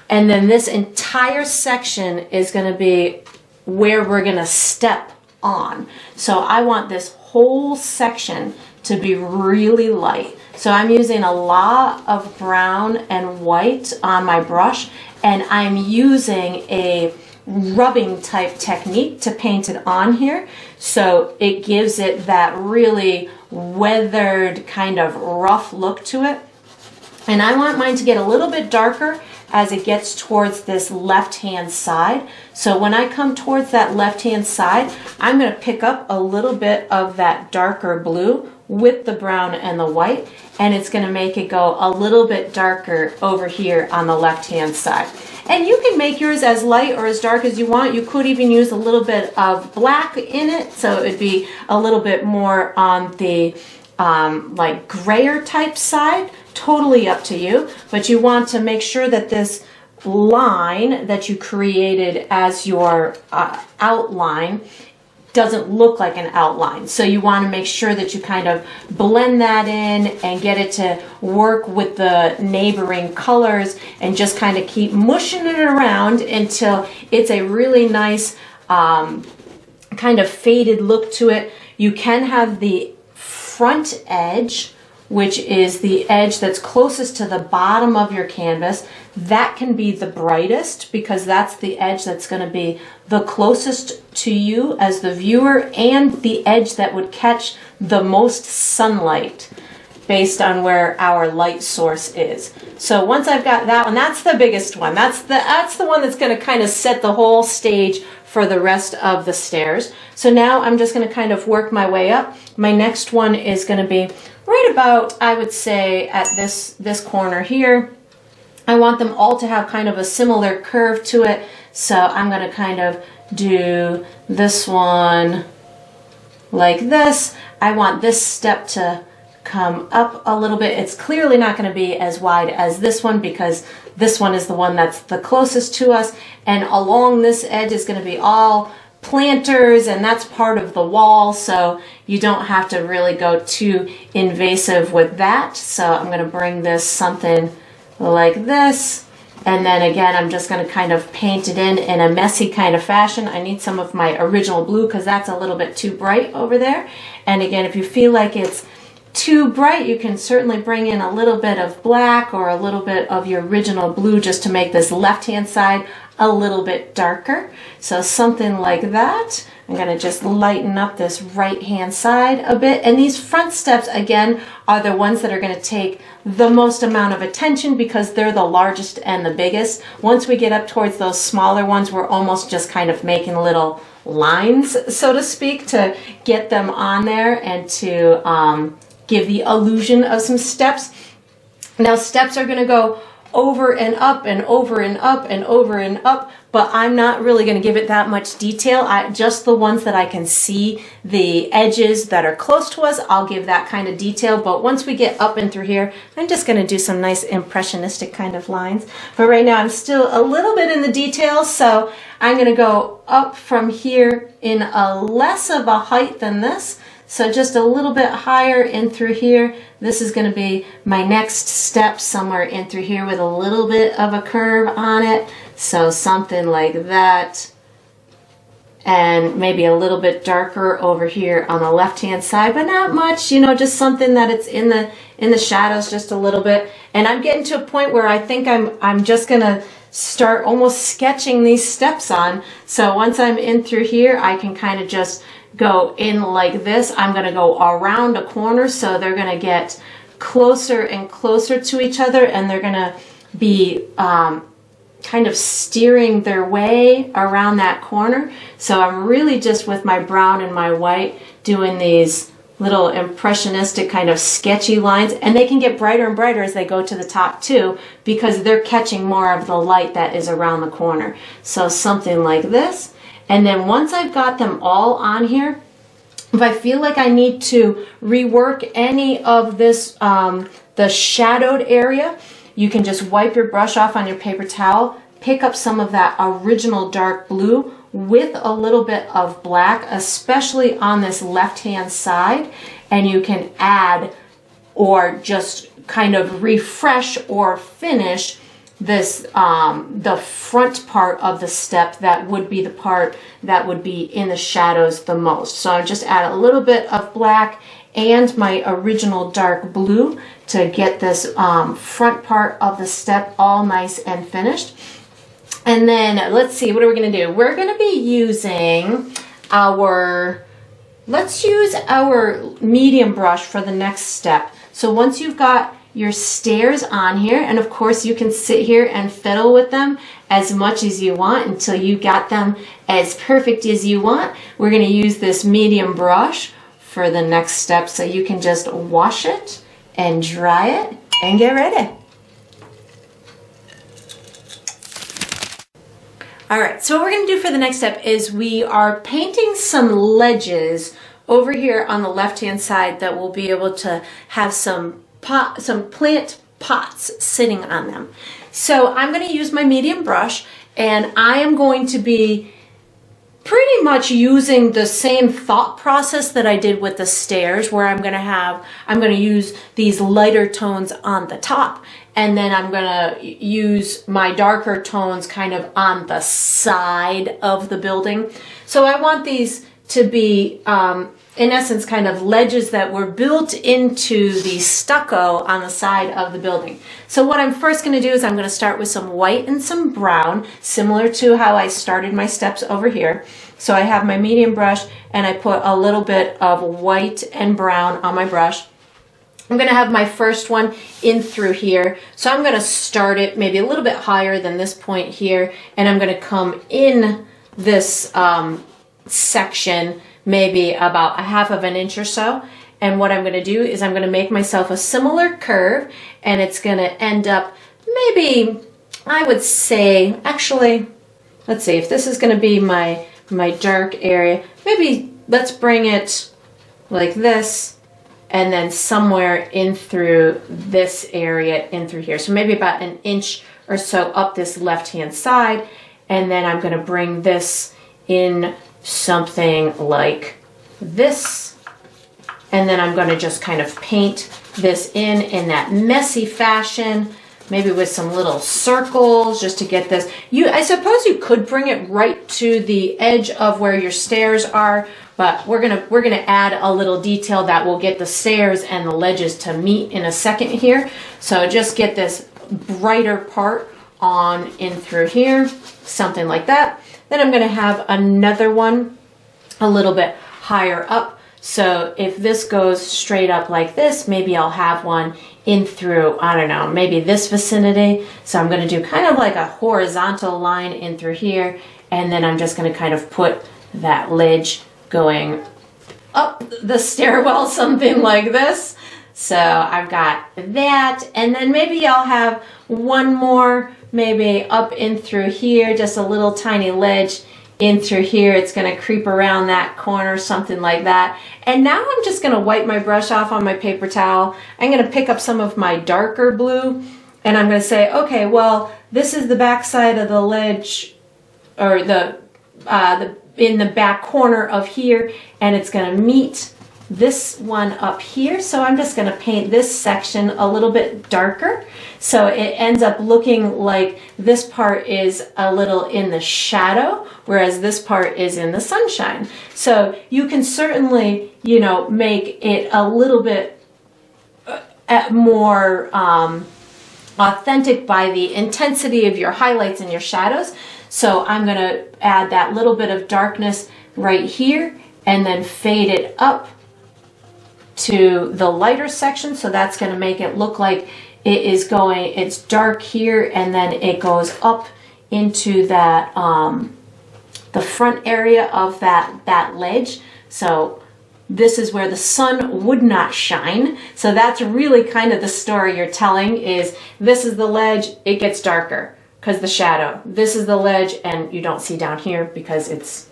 And then this entire section is going to be where we're going to step on. So I want this whole section to be really light. So I'm using a lot of brown and white on my brush, and I'm using a rubbing type technique to paint it on here. So it gives it that really weathered kind of rough look to it. And I want mine to get a little bit darker as it gets towards this left-hand side. So when I come towards that left-hand side, I'm going to pick up a little bit of that darker blue with the brown and the white, and it's going to make it go a little bit darker over here on the left-hand side. And you can make yours as light or as dark as you want. You could even use a little bit of black in it, so it'd be a little bit more on the like grayer type side. Totally up to you, but you want to make sure that this line that you created as your outline doesn't look like an outline. So you want to make sure that you kind of blend that in and get it to work with the neighboring colors, and just kind of keep mushing it around until it's a really nice kind of faded look to it. You can have the front edge, which is the edge that's closest to the bottom of your canvas. That can be the brightest, because that's the edge that's going to be the closest to you as the viewer, and the edge that would catch the most sunlight based on where our light source is. So once I've got that one, that's the biggest one. That's the one that's going to kind of set the whole stage for the rest of the stairs. So now I'm just going to kind of work my way up. My next one is going to be right about, I would say, at this corner here. I want them all to have kind of a similar curve to it. So I'm going to kind of do this one like this. I want this step to come up a little bit. It's clearly not going to be as wide as this one, because this one is the one that's the closest to us. And along this edge is going to be all planters, and that's part of the wall, so you don't have to really go too invasive with that. So I'm going to bring this something like this, and then again I'm just going to kind of paint it in a messy kind of fashion. I need some of my original blue because that's a little bit too bright over there. And again, if you feel like it's too bright, you can certainly bring in a little bit of black or a little bit of your original blue just to make this left hand side a little bit darker. So something like that. I'm going to just lighten up this right-hand side a bit. And these front steps, again, are the ones that are going to take the most amount of attention because they're the largest and the biggest. Once we get up towards those smaller ones, we're almost just kind of making little lines, so to speak, to get them on there and to give the illusion of some steps. Now, steps are going to go over and up and over and up and over and up, but I'm not really going to give it that much detail. Just the ones that I can see, the edges that are close to us, I'll give that kind of detail. But once we get up and through here, I'm just going to do some nice impressionistic kind of lines. But right now I'm still a little bit in the details, so I'm going to go up from here in a less of a height than this. So just a little bit higher in through here. This is going to be my next step, somewhere in through here with a little bit of a curve on it. So something like that. And maybe a little bit darker over here on the left-hand side, but not much, you know, just something that it's in the shadows just a little bit. And I'm getting to a point where I think I'm just going to start almost sketching these steps on. So once I'm in through here, I can kind of just go in like this. I'm going to go around a corner, so they're going to get closer and closer to each other, and they're going to be kind of steering their way around that corner. So I'm really just with my brown and my white doing these little impressionistic kind of sketchy lines, and they can get brighter and brighter as they go to the top too, because they're catching more of the light that is around the corner. So something like this. And then once I've got them all on here, if I feel like I need to rework any of this, the shadowed area, you can just wipe your brush off on your paper towel, pick up some of that original dark blue with a little bit of black, especially on this left-hand side, and you can add or just kind of refresh or finish this the front part of the step that would be the part that would be in the shadows the most. So I just add a little bit of black and my original dark blue to get this front part of the step all nice and finished. And then let's see, what are we going to do? We're going to be using let's use our medium brush for the next step. So once you've got your stairs on here, and of course you can sit here and fiddle with them as much as you want until you got them as perfect as you want. We're going to use this medium brush for the next step, so you can just wash it and dry it and get ready. All right, so what we're going to do for the next step is we are painting some ledges over here on the left-hand side that we'll be able to have some plant pots sitting on them. So I'm going to use my medium brush, and I am going to be pretty much using the same thought process that I did with the stairs, where I'm going to use these lighter tones on the top, and then I'm going to use my darker tones kind of on the side of the building. So I want these to be in essence kind of ledges that were built into the stucco on the side of the building. So what I'm first going to do is I'm going to start with some white and some brown, similar to how I started my steps over here. So I have my medium brush and I put a little bit of white and brown on my brush. I'm going to have my first one in through here. So I'm going to start it maybe a little bit higher than this point here, and I'm going to come in this section maybe about 1/2 inch or so. And what I'm going to do is I'm going to make myself a similar curve, and it's going to end up maybe, I would say, actually, let's see, if this is going to be my dark area, maybe let's bring it like this, and then somewhere in through this area, in through here. So maybe about 1 inch or so up this left-hand side, and then I'm going to bring this in something like this, and then I'm going to just kind of paint this in that messy fashion, maybe with some little circles just to get this. I suppose you could bring it right to the edge of where your stairs are, but we're gonna add a little detail that will get the stairs and the ledges to meet in a second here. So just get this brighter part on in through here, something like that. Then I'm going to have another one a little bit higher up. So if this goes straight up like this, maybe I'll have one in through, I don't know, maybe this vicinity. So I'm going to do kind of like a horizontal line in through here. And then I'm just going to kind of put that ledge going up the stairwell, something like this. So I've got that. And then maybe I'll have one more, maybe up in through here, just a little tiny ledge in through here. It's going to creep around that corner, something like that. And now I'm just going to wipe my brush off on my paper towel. I'm going to pick up some of my darker blue, and I'm going to say, okay, well, this is the back side of the ledge, or in the back corner of here, and it's going to meet this one up here. So I'm just going to paint this section a little bit darker, so it ends up looking like this part is a little in the shadow, whereas this part is in the sunshine. So you can certainly, you know, make it a little bit more authentic by the intensity of your highlights and your shadows. So I'm going to add that little bit of darkness right here and then fade it up to the lighter section. So that's going to make it look like it is going, it's dark here, and then it goes up into that, the front area of that ledge. So this is where the sun would not shine. So that's really kind of the story you're telling, is this is the ledge, it gets darker because the shadow. This is the ledge, and you don't see down here because it's,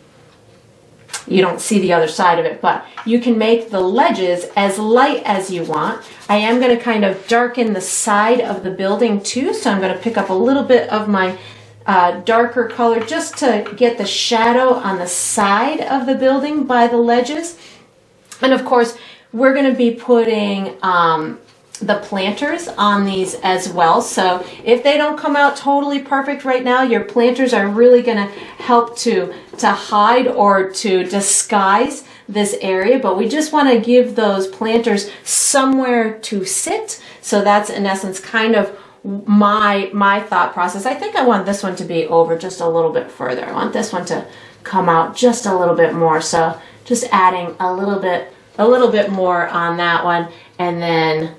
you don't see the other side of it, but you can make the ledges as light as you want. I am going to kind of darken the side of the building too, so I'm going to pick up a little bit of my darker color just to get the shadow on the side of the building by the ledges. And of course, we're going to be putting the planters on these as well. So if they don't come out totally perfect right now, your planters are really going to help to hide or to disguise this area. But we just want to give those planters somewhere to sit. So that's in essence kind of my thought process. I think I want this one to be over just a little bit further. I want this one to come out just a little bit more. So just adding a little bit more on that one, and then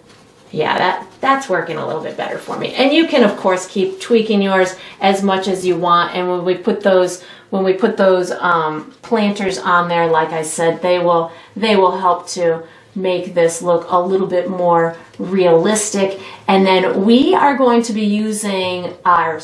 yeah, that's working a little bit better for me. And you can of course keep tweaking yours as much as you want. And when we put those planters on there, like I said, they will help to make this look a little bit more realistic. And then we are going to be using our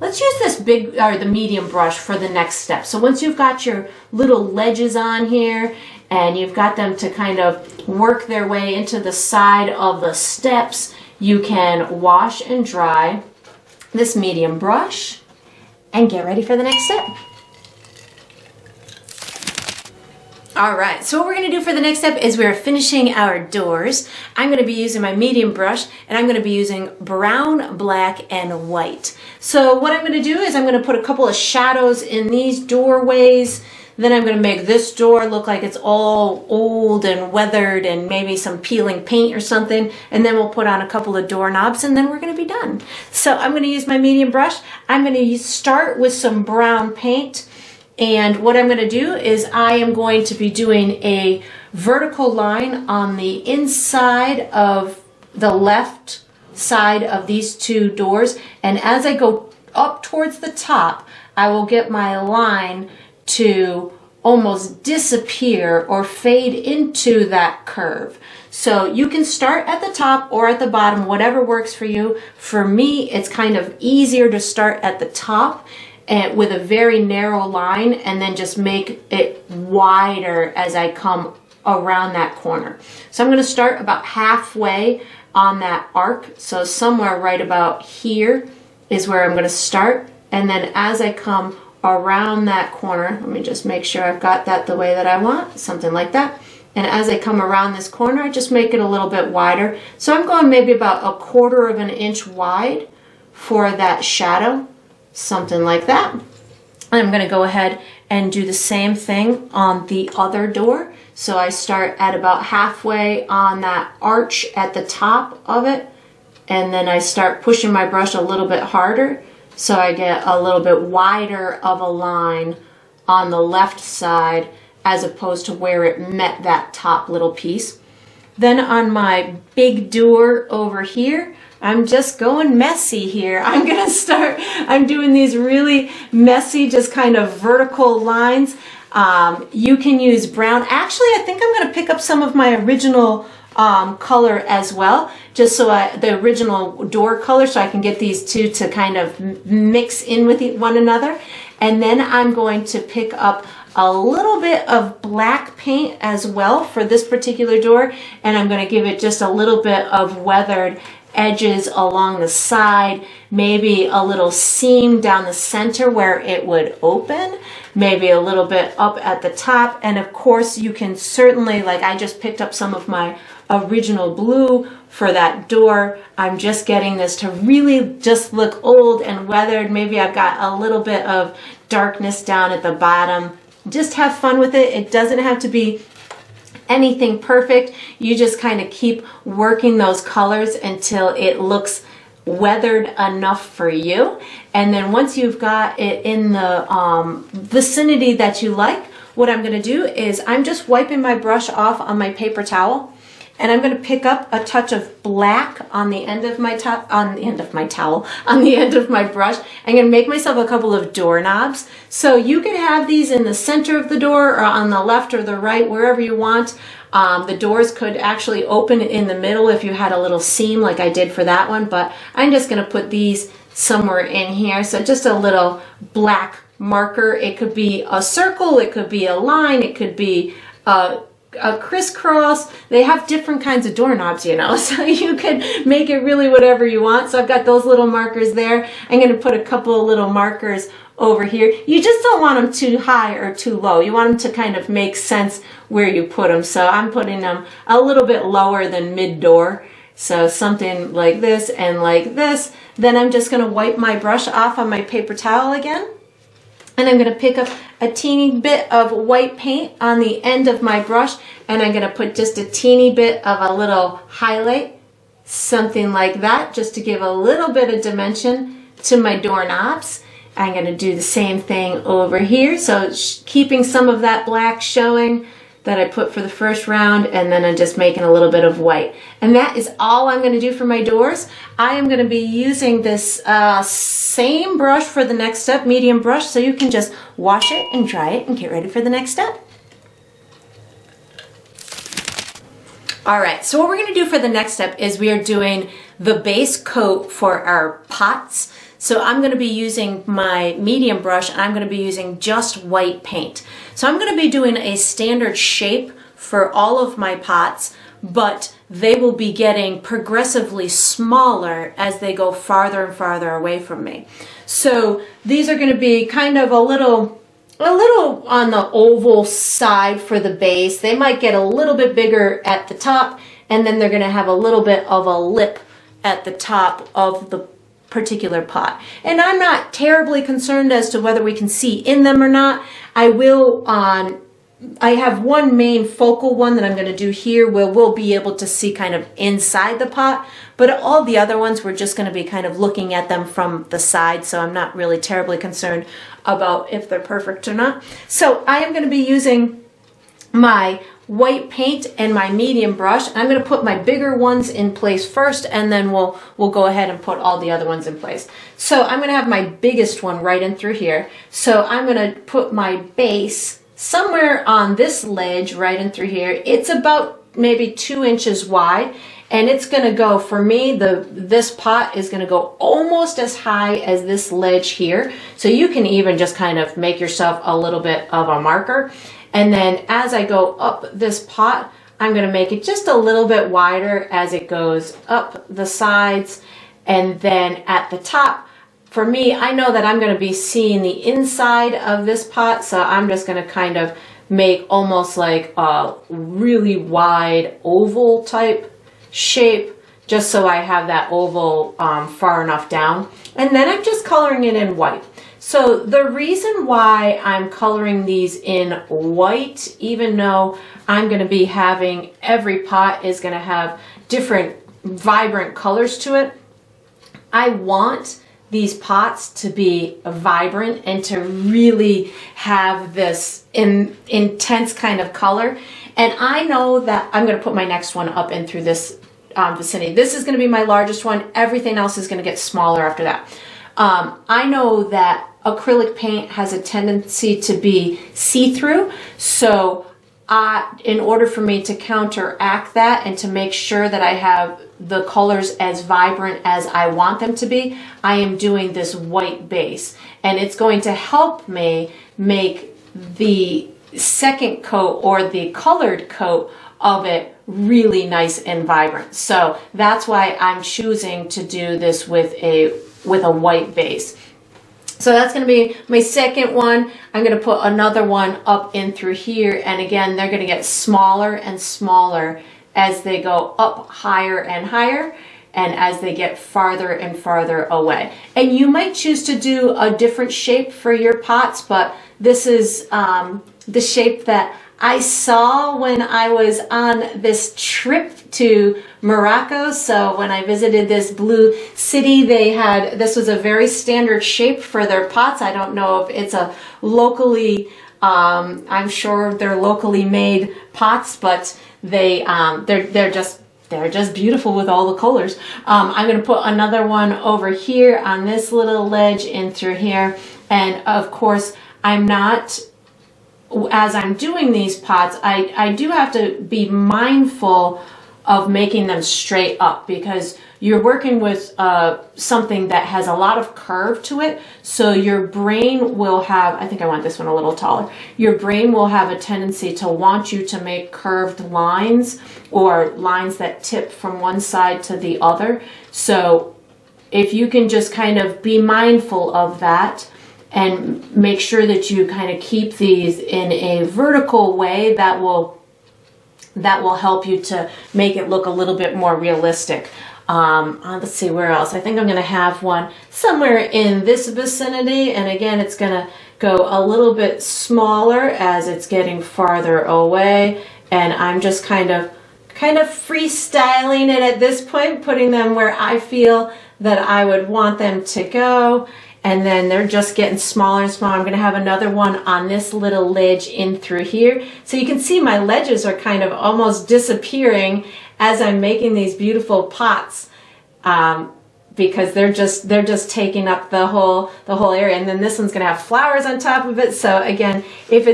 let's use this big, or the medium brush for the next step. So once you've got your little ledges on here and you've got them to kind of work their way into the side of the steps, you can wash and dry this medium brush and get ready for the next step. All right, so what we're going to do for the next step is we're finishing our doors. I'm going to be using my medium brush, and I'm going to be using brown, black, and white. So what I'm going to do is I'm going to put a couple of shadows in these doorways. Then I'm going to make this door look like it's all old and weathered and maybe some peeling paint or something. And then we'll put on a couple of doorknobs, and then we're going to be done. So I'm going to use my medium brush. I'm going to start with some brown paint. And what I'm going to do is I am going to be doing a vertical line on the inside of the left side of these two doors. And as I go up towards the top, I will get my line to almost disappear or fade into that curve. So you can start at the top or at the bottom, whatever works for you. For me, it's kind of easier to start at the top and with a very narrow line, and then just make it wider as I come around that corner. So I'm going to start about halfway on that arc. So somewhere right about here is where I'm going to start. And then as I come around that corner, let me just make sure I've got that the way that I want, something like that. And as I come around this corner, I just make it a little bit wider. So I'm going maybe about 1/4 of an inch wide for that shadow. Something like that. I'm going to go ahead and do the same thing on the other door. So I start at about halfway on that arch at the top of it, and then I start pushing my brush a little bit harder so I get a little bit wider of a line on the left side as opposed to where it met that top little piece. Then on my big door over here, I'm just going messy here. I'm doing these really messy, just kind of vertical lines. You can use brown. Actually, I think I'm going to pick up some of my original color as well, just so the original door color, so I can get these two to kind of mix in with one another. And then I'm going to pick up a little bit of black paint as well for this particular door, and I'm going to give it just a little bit of weathered edges along the side, maybe a little seam down the center where it would open, maybe a little bit up at the top. And of course you can certainly, like I just picked up some of my original blue for that door. I'm just getting this to really just look old and weathered. Maybe I've got a little bit of darkness down at the bottom. Just have fun with it. It doesn't have to be anything perfect. You just kind of keep working those colors until it looks weathered enough for you. And then once you've got it in the vicinity that you like, what I'm going to do is I'm just wiping my brush off on my paper towel, and I'm going to pick up a touch of black on the end of my on the end of my brush. I'm going to make myself a couple of doorknobs. So you can have these in the center of the door or on the left or the right, wherever you want. The doors could actually open in the middle if you had a little seam like I did for that one, but I'm just going to put these somewhere in here. So just a little black marker. It could be a circle, it could be a line, it could be a crisscross. They have different kinds of doorknobs, you know, so you could make it really whatever you want. So I've got those little markers there. I'm going to put a couple of little markers over here. You just don't want them too high or too low. You want them to kind of make sense where you put them. So I'm putting them a little bit lower than mid-door. So something like this and like this. Then I'm just going to wipe my brush off on my paper towel again. And I'm going to pick up a teeny bit of white paint on the end of my brush, and I'm going to put just a teeny bit of a little highlight, something like that, just to give a little bit of dimension to my doorknobs. I'm going to do the same thing over here, so keeping some of that black showing that I put for the first round, and then I'm just making a little bit of white. And that is all I'm going to do for my doors. I am going to be using this same brush for the next step, medium brush, so you can just wash it and dry it and get ready for the next step. All right, so what we're going to do for the next step is we are doing the base coat for our pots. So I'm going to be using my medium brush, and I'm going to be using just white paint. So I'm going to be doing a standard shape for all of my pots, but they will be getting progressively smaller as they go farther and farther away from me. So these are going to be kind of a little on the oval side for the base. They might get a little bit bigger at the top, and then they're going to have a little bit of a lip at the top of the particular pot. And I'm not terribly concerned as to whether we can see in them or not. I have one main focal one that I'm going to do here where we'll be able to see kind of inside the pot, but all the other ones we're just going to be kind of looking at them from the side, so I'm not really terribly concerned about if they're perfect or not. So I am going to be using my white paint and my medium brush. I'm going to put my bigger ones in place first, and then we'll go ahead and put all the other ones in place. So I'm going to have my biggest one right in through here. So I'm going to put my base somewhere on this ledge right in through here. It's about maybe 2 inches wide, and it's going to go, for me, this pot is going to go almost as high as this ledge here. So you can even just kind of make yourself a little bit of a marker. And then as I go up this pot, I'm going to make it just a little bit wider as it goes up the sides. And then at the top, for me, I know that I'm going to be seeing the inside of this pot, so I'm just going to kind of make almost like a really wide oval type shape, just so I have that oval far enough down. And then I'm just coloring it in white. So the reason why I'm coloring these in white, even though I'm going to be having, every pot is going to have different vibrant colors to it. I want these pots to be vibrant and to really have this intense kind of color. And I know that I'm going to put my next one up in through this vicinity. This is going to be my largest one. Everything else is going to get smaller after that. I know that acrylic paint has a tendency to be see-through, so in order for me to counteract that and to make sure that I have the colors as vibrant as I want them to be, I am doing this white base, and it's going to help me make the second coat or the colored coat of it really nice and vibrant. So that's why I'm choosing to do this with a white base. So that's going to be my second one. I'm going to put another one up in through here, and again they're going to get smaller and smaller as they go up higher and higher, and as they get farther and farther away. And you might choose to do a different shape for your pots, but this is the shape that I saw when I was on this trip to Morocco. So when I visited this blue city, this was a very standard shape for their pots. I don't know if it's a locally, I'm sure they're locally made pots, but they're just beautiful with all the colors. I'm going to put another one over here on this little ledge in through here. And of course, as I'm doing these pots, I do have to be mindful of making them straight up, because you're working with something that has a lot of curve to it. So your brain will have, I think I want this one a little taller, your brain will have a tendency to want you to make curved lines or lines that tip from one side to the other. So if you can just kind of be mindful of that and make sure that you kind of keep these in a vertical way, that will help you to make it look a little bit more realistic. Let's see, where else? I think I'm going to have one somewhere in this vicinity, and again it's going to go a little bit smaller as it's getting farther away, and I'm just kind of freestyling it at this point, putting them where I feel that I would want them to go. And then they're just getting smaller and smaller. I'm going to have another one on this little ledge in through here. So you can see my ledges are kind of almost disappearing as I'm making these beautiful pots, because they're just taking up the whole area. And then this one's going to have flowers on top of it. So again, if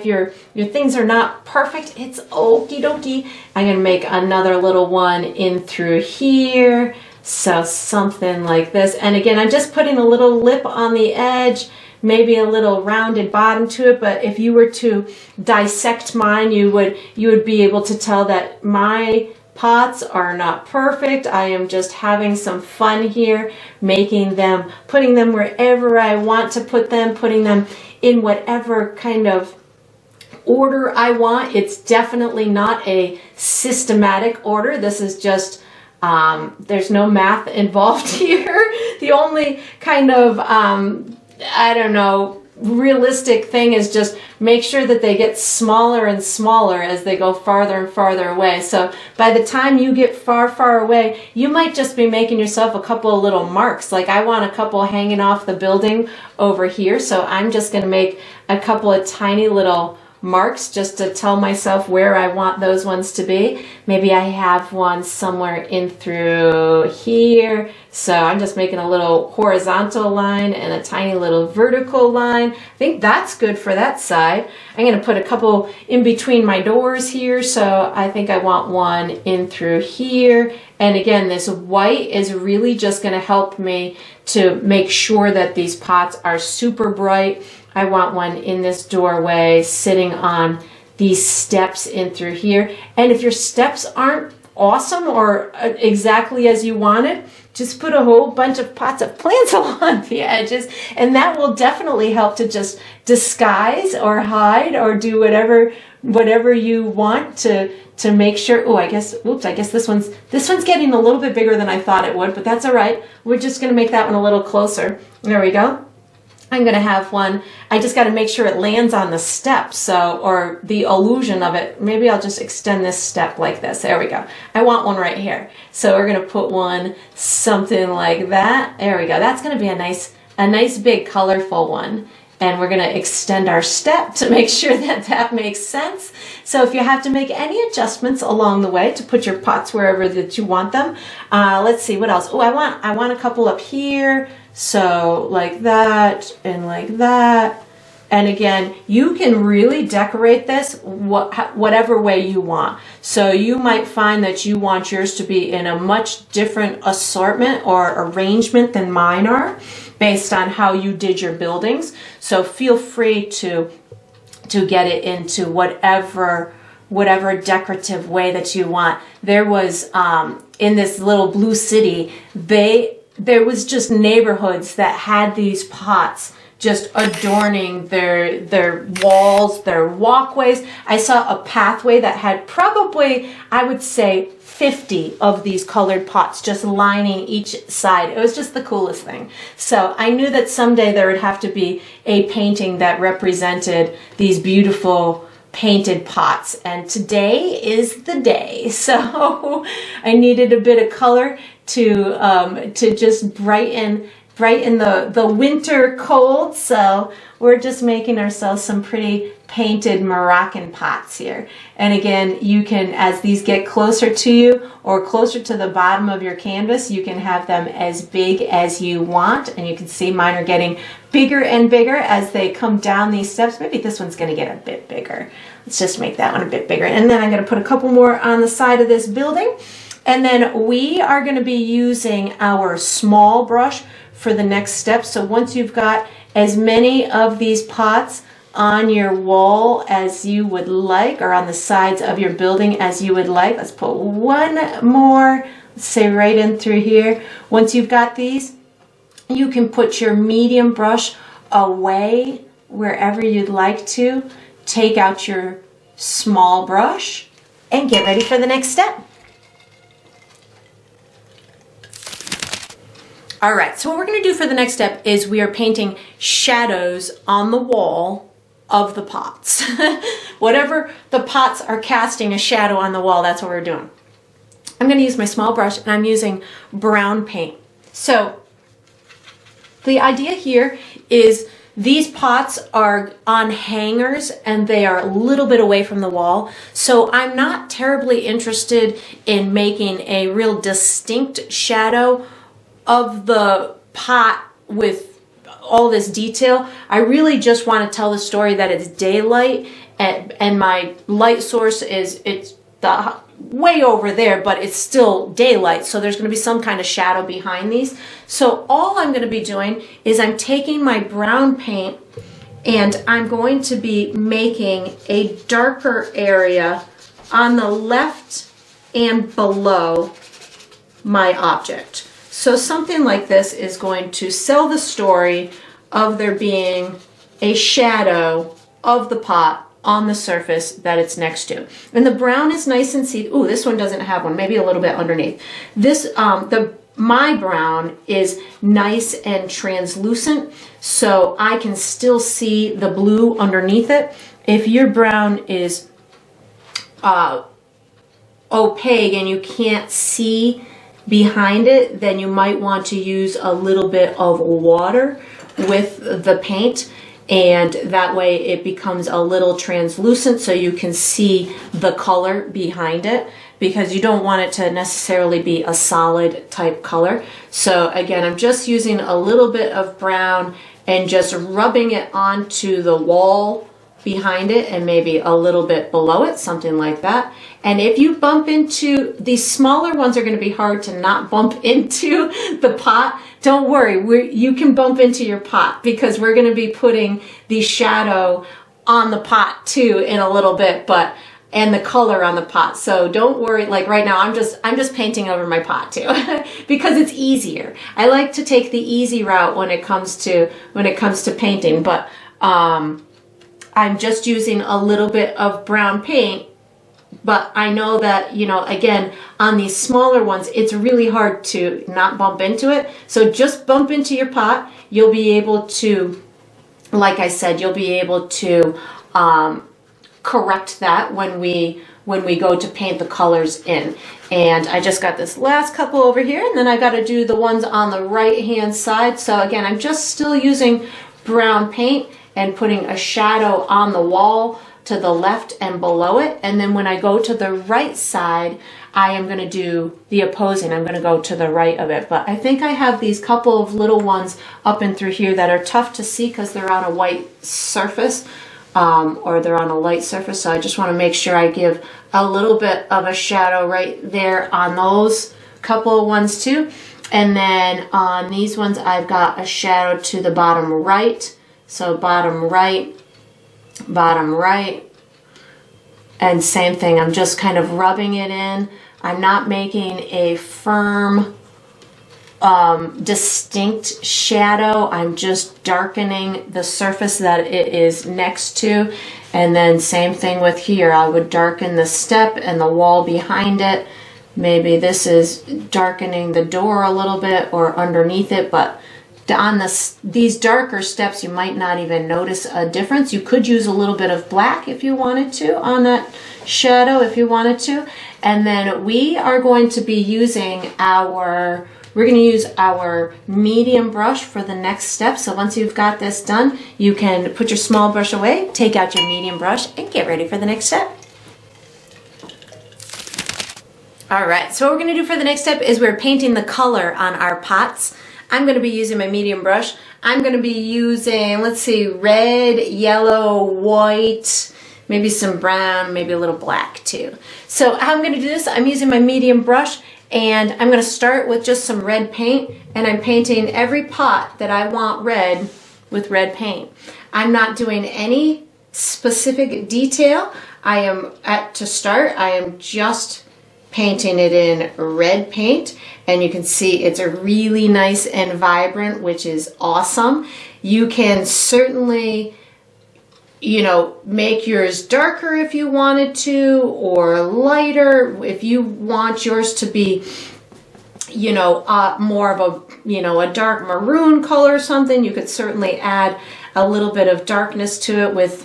your things are not perfect, it's okie dokie. I'm going to make another little one in through here. So something like this. And again, I'm just putting a little lip on the edge, maybe a little rounded bottom to it. But if you were to dissect mine, you would be able to tell that my pots are not perfect. I am just having some fun here, making them, putting them wherever I want to put them, putting them in whatever kind of order I want. It's definitely not a systematic order. This is just there's no math involved here. The only kind of, I don't know, realistic thing is just make sure that they get smaller and smaller as they go farther and farther away. So by the time you get far, far away, you might just be making yourself a couple of little marks. Like I want a couple hanging off the building over here. So I'm just going to make a couple of tiny little marks just to tell myself where I want those ones to be. Maybe I have one somewhere in through here. So I'm just making a little horizontal line and a tiny little vertical line. I think that's good for that side. I'm going to put a couple in between my doors here. So I think I want one in through here. And again, this white is really just going to help me to make sure that these pots are super bright. I want one in this doorway, sitting on these steps in through here. And if your steps aren't awesome or exactly as you want it, just put a whole bunch of pots of plants along the edges, and that will definitely help to just disguise or hide or do whatever you want to make sure. Oh, I guess this one's getting a little bit bigger than I thought it would, but that's all right. We're just going to make that one a little closer. There we go. I'm going to have one. I just got to make sure it lands on the step, so, or the illusion of it. Maybe I'll just extend this step like this. There we go. I want one right here. So we're going to put one something like that. There we go. That's going to be a nice big colorful one. And we're going to extend our step to make sure that that makes sense. So if you have to make any adjustments along the way to put your pots wherever that you want them. Let's see what else. Oh, I want a couple up here. So like that and like that. And again, you can really decorate this whatever way you want. So you might find that you want yours to be in a much different assortment or arrangement than mine are, based on how you did your buildings. So feel free to get it into whatever decorative way that you want. There was in this little blue city, there was just neighborhoods that had these pots just adorning their walls, their walkways. I saw a pathway that had probably, I would say, 50 of these colored pots just lining each side. It was just the coolest thing. So I knew that someday there would have to be a painting that represented these beautiful painted pots, and today is the day. So I needed a bit of color to just brighten the winter cold. So we're just making ourselves some pretty painted Moroccan pots here. And again, you can, as these get closer to you or closer to the bottom of your canvas, you can have them as big as you want. And you can see mine are getting bigger and bigger as they come down these steps. Maybe this one's going to get a bit bigger. Let's just make that one a bit bigger. And then I'm going to put a couple more on the side of this building. And then we are going to be using our small brush for the next step. So once you've got as many of these pots on your wall as you would like, or on the sides of your building as you would like, let's put one more, let's say right in through here. Once you've got these, you can put your medium brush away wherever you'd like to. Take out your small brush and get ready for the next step. All right, so what we're going to do for the next step is we are painting shadows on the wall of the pots. Whatever the pots are casting a shadow on the wall, that's what we're doing. I'm going to use my small brush, and I'm using brown paint. So the idea here is these pots are on hangers and they are a little bit away from the wall. So I'm not terribly interested in making a real distinct shadow of the pot with all this detail. I really just want to tell the story that it's daylight, and my light source it's way over there, but it's still daylight, so there's going to be some kind of shadow behind these. So all I'm going to be doing is I'm taking my brown paint and I'm going to be making a darker area on the left and below my object. So something like this is going to sell the story of there being a shadow of the pot on the surface that it's next to. And the brown is nice and see. Ooh, this one doesn't have one, maybe a little bit underneath. This, my brown is nice and translucent, so I can still see the blue underneath it. If your brown is opaque and you can't see behind it, then you might want to use a little bit of water with the paint, and that way it becomes a little translucent so you can see the color behind it, because you don't want it to necessarily be a solid type color. So again, I'm just using a little bit of brown and just rubbing it onto the wall behind it and maybe a little bit below it, something like that. And if you bump into these smaller ones, are going to be hard to not bump into the pot. Don't worry, you can bump into your pot, because we're going to be putting the shadow on the pot too in a little bit, and the color on the pot. So don't worry, like right now I'm just painting over my pot too because it's easier. I like to take the easy route when it comes to painting, but I'm just using a little bit of brown paint. But I know that, you know, again, on these smaller ones, it's really hard to not bump into it. So just bump into your pot. You'll be able to like I said, you'll be able to correct that when we go to paint the colors in. And I just got this last couple over here, and then I got to do the ones on the right hand side. So again, I'm just still using brown paint and putting a shadow on the wall to the left and below it. And then when I go to the right side, I am going to do the opposing. I'm going to go to the right of it. But I think I have these couple of little ones up and through here that are tough to see because they're on a white surface, or they're on a light surface. So I just want to make sure I give a little bit of a shadow right there on those couple of ones too. And then on these ones, I've got a shadow to the bottom right. So bottom right, and same thing. I'm just kind of rubbing it in. I'm not making a firm, distinct shadow. I'm just darkening the surface that it is next to. And then same thing with here. I would darken the step and the wall behind it. Maybe this is darkening the door a little bit or underneath it, but on these darker steps, you might not even notice a difference. You could use a little bit of black if you wanted to on that shadow, if you wanted to. And then we are going to be using our medium brush for the next step. So once you've got this done, you can put your small brush away, take out your medium brush, and get ready for the next step. All right, so what we're gonna do for the next step is we're painting the color on our pots. I'm going to be using my medium brush. I'm going to be using, let's see, red, yellow, white, maybe some brown, maybe a little black too. So how I'm going to do this, I'm using my medium brush, and I'm going to start with just some red paint, and I'm painting every pot that I want red with red paint. I'm not doing any specific detail. To start, I am just painting it in red paint, and you can see it's a really nice and vibrant, which is awesome. You can certainly, make yours darker if you wanted to, or lighter if you want yours to be, more of a dark maroon color or something. You could certainly add a little bit of darkness to it with,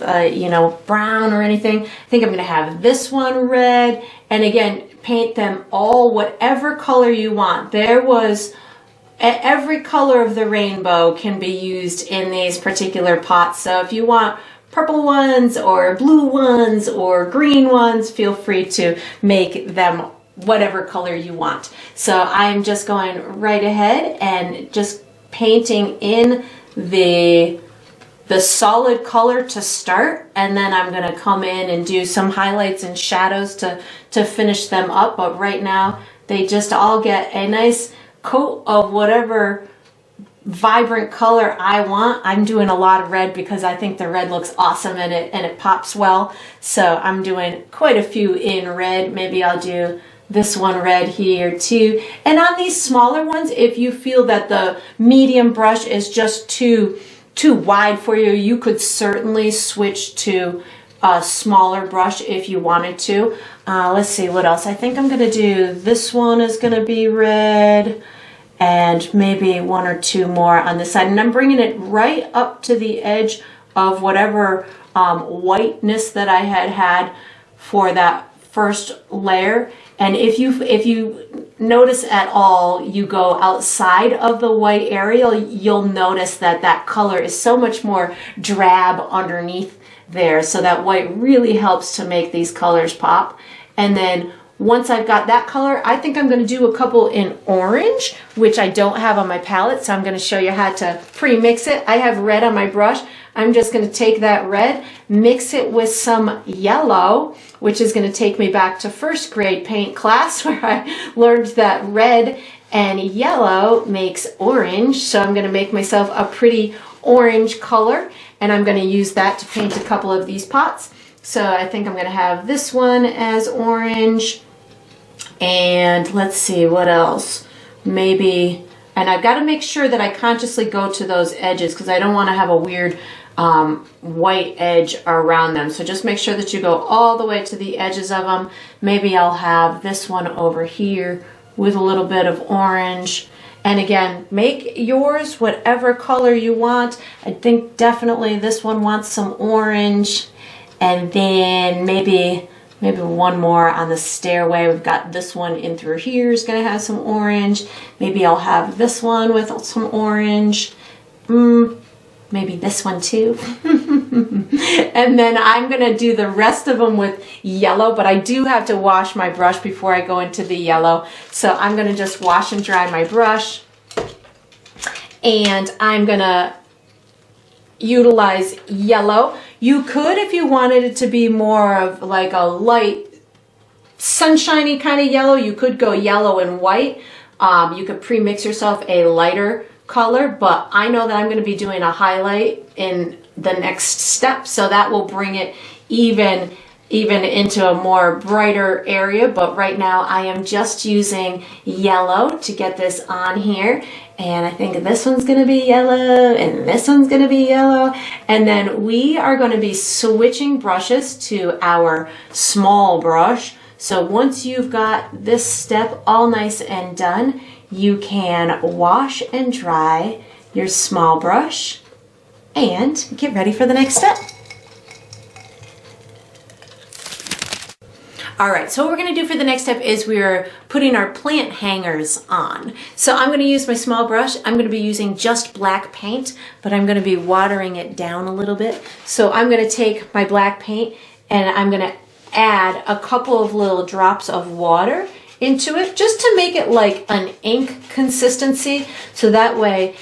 brown or anything. I think I'm going to have this one red, and again, paint them all whatever color you want. Every color of the rainbow can be used in these particular pots. So if you want purple ones or blue ones or green ones, feel free to make them whatever color you want. So I'm just going right ahead and just painting in the solid color to start, and then I'm going to come in and do some highlights and shadows to finish them up. But right now they just all get a nice coat of whatever vibrant color I want. I'm doing a lot of red because I think the red looks awesome and it pops well. So I'm doing quite a few in red. Maybe I'll do this one red here too. And on these smaller ones, if you feel that the medium brush is just too wide for you, you could certainly switch to a smaller brush if you wanted to. Let's see what else. I think I'm going to do, this one is going to be red, and maybe one or two more on this side. And I'm bringing it right up to the edge of whatever whiteness that I had for that first layer. And if you notice at all, you go outside of the white area, you'll notice that color is so much more drab underneath there. So that white really helps to make these colors pop. And then once I've got that color, I think I'm going to do a couple in orange, which I don't have on my palette. So I'm going to show you how to pre-mix it. I have red on my brush. I'm just going to take that red, mix it with some yellow, which is going to take me back to first grade paint class where I learned that red and yellow makes orange. So I'm going to make myself a pretty orange color, and I'm going to use that to paint a couple of these pots. So I think I'm going to have this one as orange, and let's see what else. Maybe, and I've got to make sure that I consciously go to those edges because I don't want to have a weird white edge around them. So just make sure that you go all the way to the edges of them. Maybe I'll have this one over here with a little bit of orange. And again, make yours whatever color you want. I think definitely this one wants some orange. And then maybe one more on the stairway. We've got this one in through here is going to have some orange. Maybe I'll have this one with some orange. Maybe this one too. And then I'm going to do the rest of them with yellow, but I do have to wash my brush before I go into the yellow. So I'm going to just wash and dry my brush. And I'm going to utilize yellow. You could, if you wanted it to be more of like a light sunshiny kind of yellow, you could go yellow and white. You could pre-mix yourself a lighter color, but I know that I'm going to be doing a highlight in the next step, so that will bring it even into a more brighter area. But right now I am just using yellow to get this on here, and I think this one's going to be yellow and this one's going to be yellow. And then we are going to be switching brushes to our small brush. So once you've got this step all nice and done, you can wash and dry your small brush and get ready for the next step. All right, so what we're gonna do for the next step is we're putting our plant hangers on. So I'm gonna use my small brush. I'm gonna be using just black paint, but I'm gonna be watering it down a little bit. So I'm gonna take my black paint and I'm gonna add a couple of little drops of water into it just to make it like an ink consistency, so that way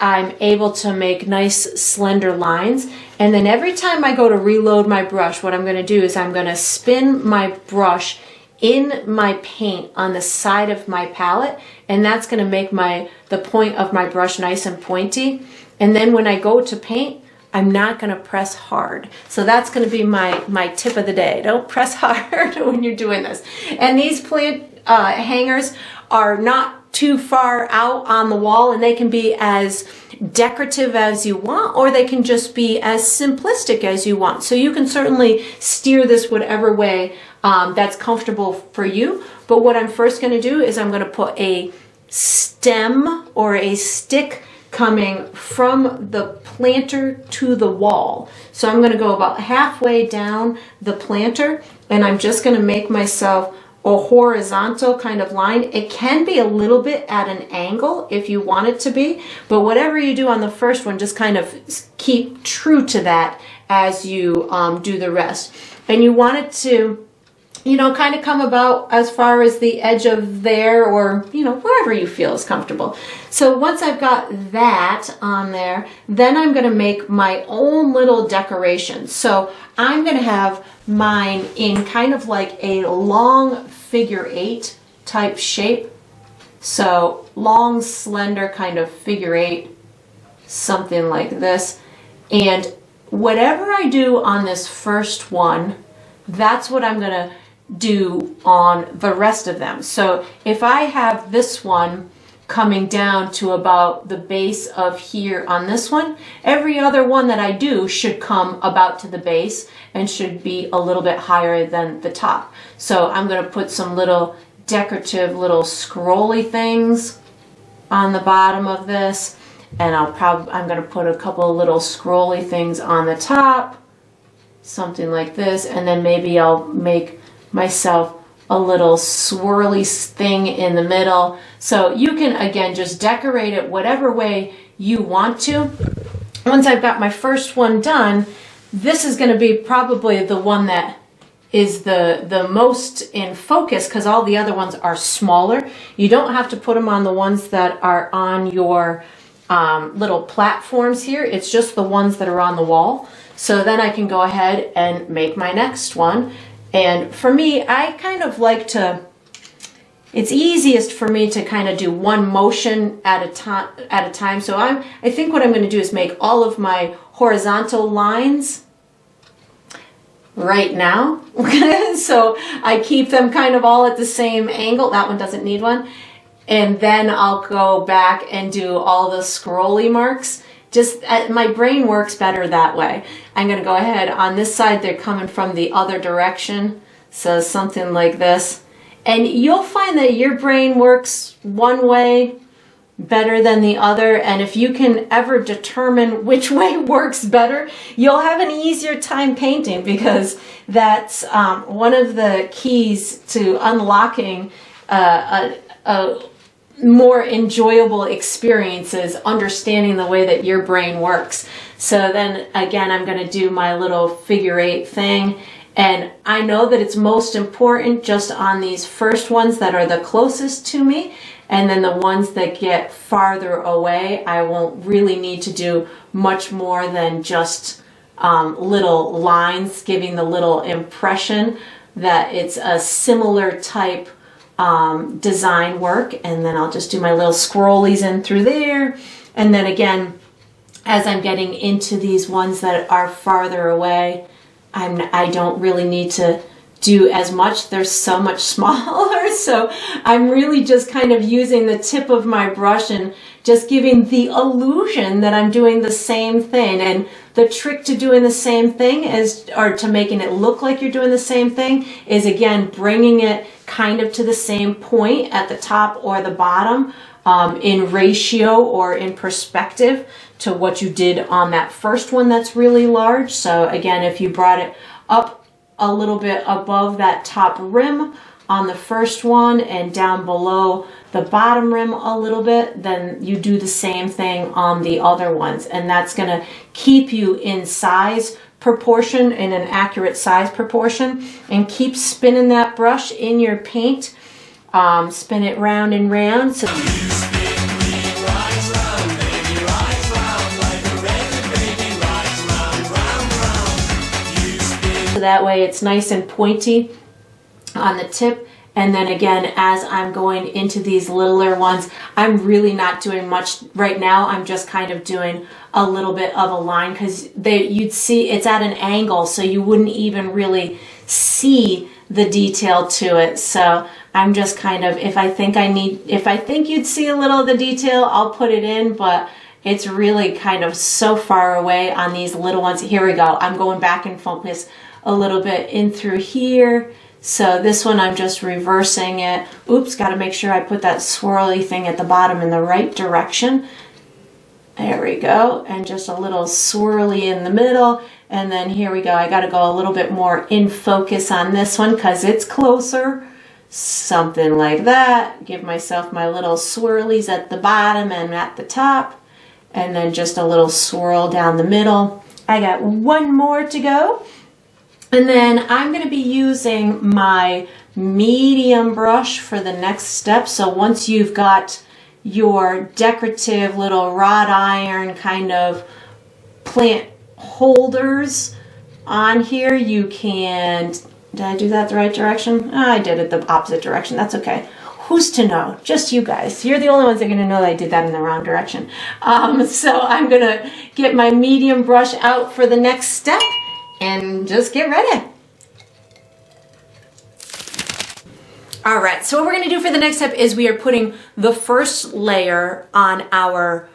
I'm able to make nice slender lines. And then every time I go to reload my brush, what I'm going to do is I'm going to spin my brush in my paint on the side of my palette, and that's going to make the point of my brush nice and pointy. And then when I go to paint, I'm not going to press hard. So that's going to be my tip of the day. Don't press hard when you're doing this. And these plant hangers are not too far out on the wall, and they can be as decorative as you want, or they can just be as simplistic as you want. So you can certainly steer this whatever way that's comfortable for you. But what I'm first going to do is I'm going to put a stem or a stick coming from the planter to the wall. So I'm going to go about halfway down the planter, and I'm just going to make myself a horizontal kind of line. It can be a little bit at an angle if you want it to be, but whatever you do on the first one, just kind of keep true to that as you do the rest. And you want it to, you know, kind of come about as far as the edge of there, or, you know, wherever you feel is comfortable. So once I've got that on there, then I'm going to make my own little decoration. So I'm going to have mine in kind of like a long figure 8 type shape. So long, slender kind of figure 8, something like this. And whatever I do on this first one, that's what I'm going to do on the rest of them. So if I have this one coming down to about the base of here on this one, every other one that I do should come about to the base and should be a little bit higher than the top. So I'm going to put some little decorative little scrolly things on the bottom of this, and I'm going to put a couple of little scrolly things on the top, something like this, and then maybe I'll make myself a little swirly thing in the middle. So you can, again, just decorate it whatever way you want to. Once I've got my first one done, this is going to be probably the one that is the most in focus, because all the other ones are smaller. You don't have to put them on the ones that are on your little platforms here. It's just the ones that are on the wall. So then I can go ahead and make my next one. And for me, I kind of like to, it's easiest for me to kind of do one motion at a time. So I think what I'm going to do is make all of my horizontal lines right now. So I keep them kind of all at the same angle. That one doesn't need one. And then I'll go back and do all the scrolly marks. Just my brain works better that way. I'm going to go ahead on this side. They're coming from the other direction. So something like this. And you'll find that your brain works one way better than the other, and if you can ever determine which way works better, you'll have an easier time painting, because that's one of the keys to unlocking a more enjoyable experiences, understanding the way that your brain works. So then again, I'm going to do my little figure 8 thing, and I know that it's most important just on these first ones that are the closest to me, and then the ones that get farther away, I won't really need to do much more than just little lines, giving the little impression that it's a similar type design work. And then I'll just do my little scrollies in through there. And then again, as I'm getting into these ones that are farther away, I don't really need to do as much. They're so much smaller, so I'm really just kind of using the tip of my brush and just giving the illusion that I'm doing the same thing. And the trick to doing the same thing is, or to making it look like you're doing the same thing, is again bringing it kind of to the same point at the top or the bottom, in ratio or in perspective to what you did on that first one that's really large. So again, if you brought it up a little bit above that top rim on the first one and down below the bottom rim a little bit, then you do the same thing on the other ones, and that's going to keep you in size proportion, in an accurate size proportion, and keep spinning that brush in your paint. Spin it round and round. So that way it's nice and pointy on the tip. And then again, as I'm going into these littler ones, I'm really not doing much right now. I'm just kind of doing a little bit of a line, because you'd see it's at an angle, so you wouldn't even really see the detail to it. So I'm just kind of, if I think you'd see a little of the detail, I'll put it in, but it's really kind of so far away on these little ones. Here we go. I'm going back in focus a little bit in through here. So this one, I'm just reversing it. Oops, got to make sure I put that swirly thing at the bottom in the right direction. There we go. And just a little swirly in the middle. And then here we go. I got to go a little bit more in focus on this one because it's closer. Something like that. Give myself my little swirlies at the bottom and at the top. And then just a little swirl down the middle. I got one more to go. And then I'm going to be using my medium brush for the next step. So once you've got your decorative little wrought iron kind of plant holders on here, you can, did I do that the right direction? Oh, I did it the opposite direction. That's okay. Who's to know? Just you guys. You're the only ones that are going to know that I did that in the wrong direction. So I'm going to get my medium brush out for the next step and just get ready. All right, so what we're going to do for the next step is we are putting the first layer on our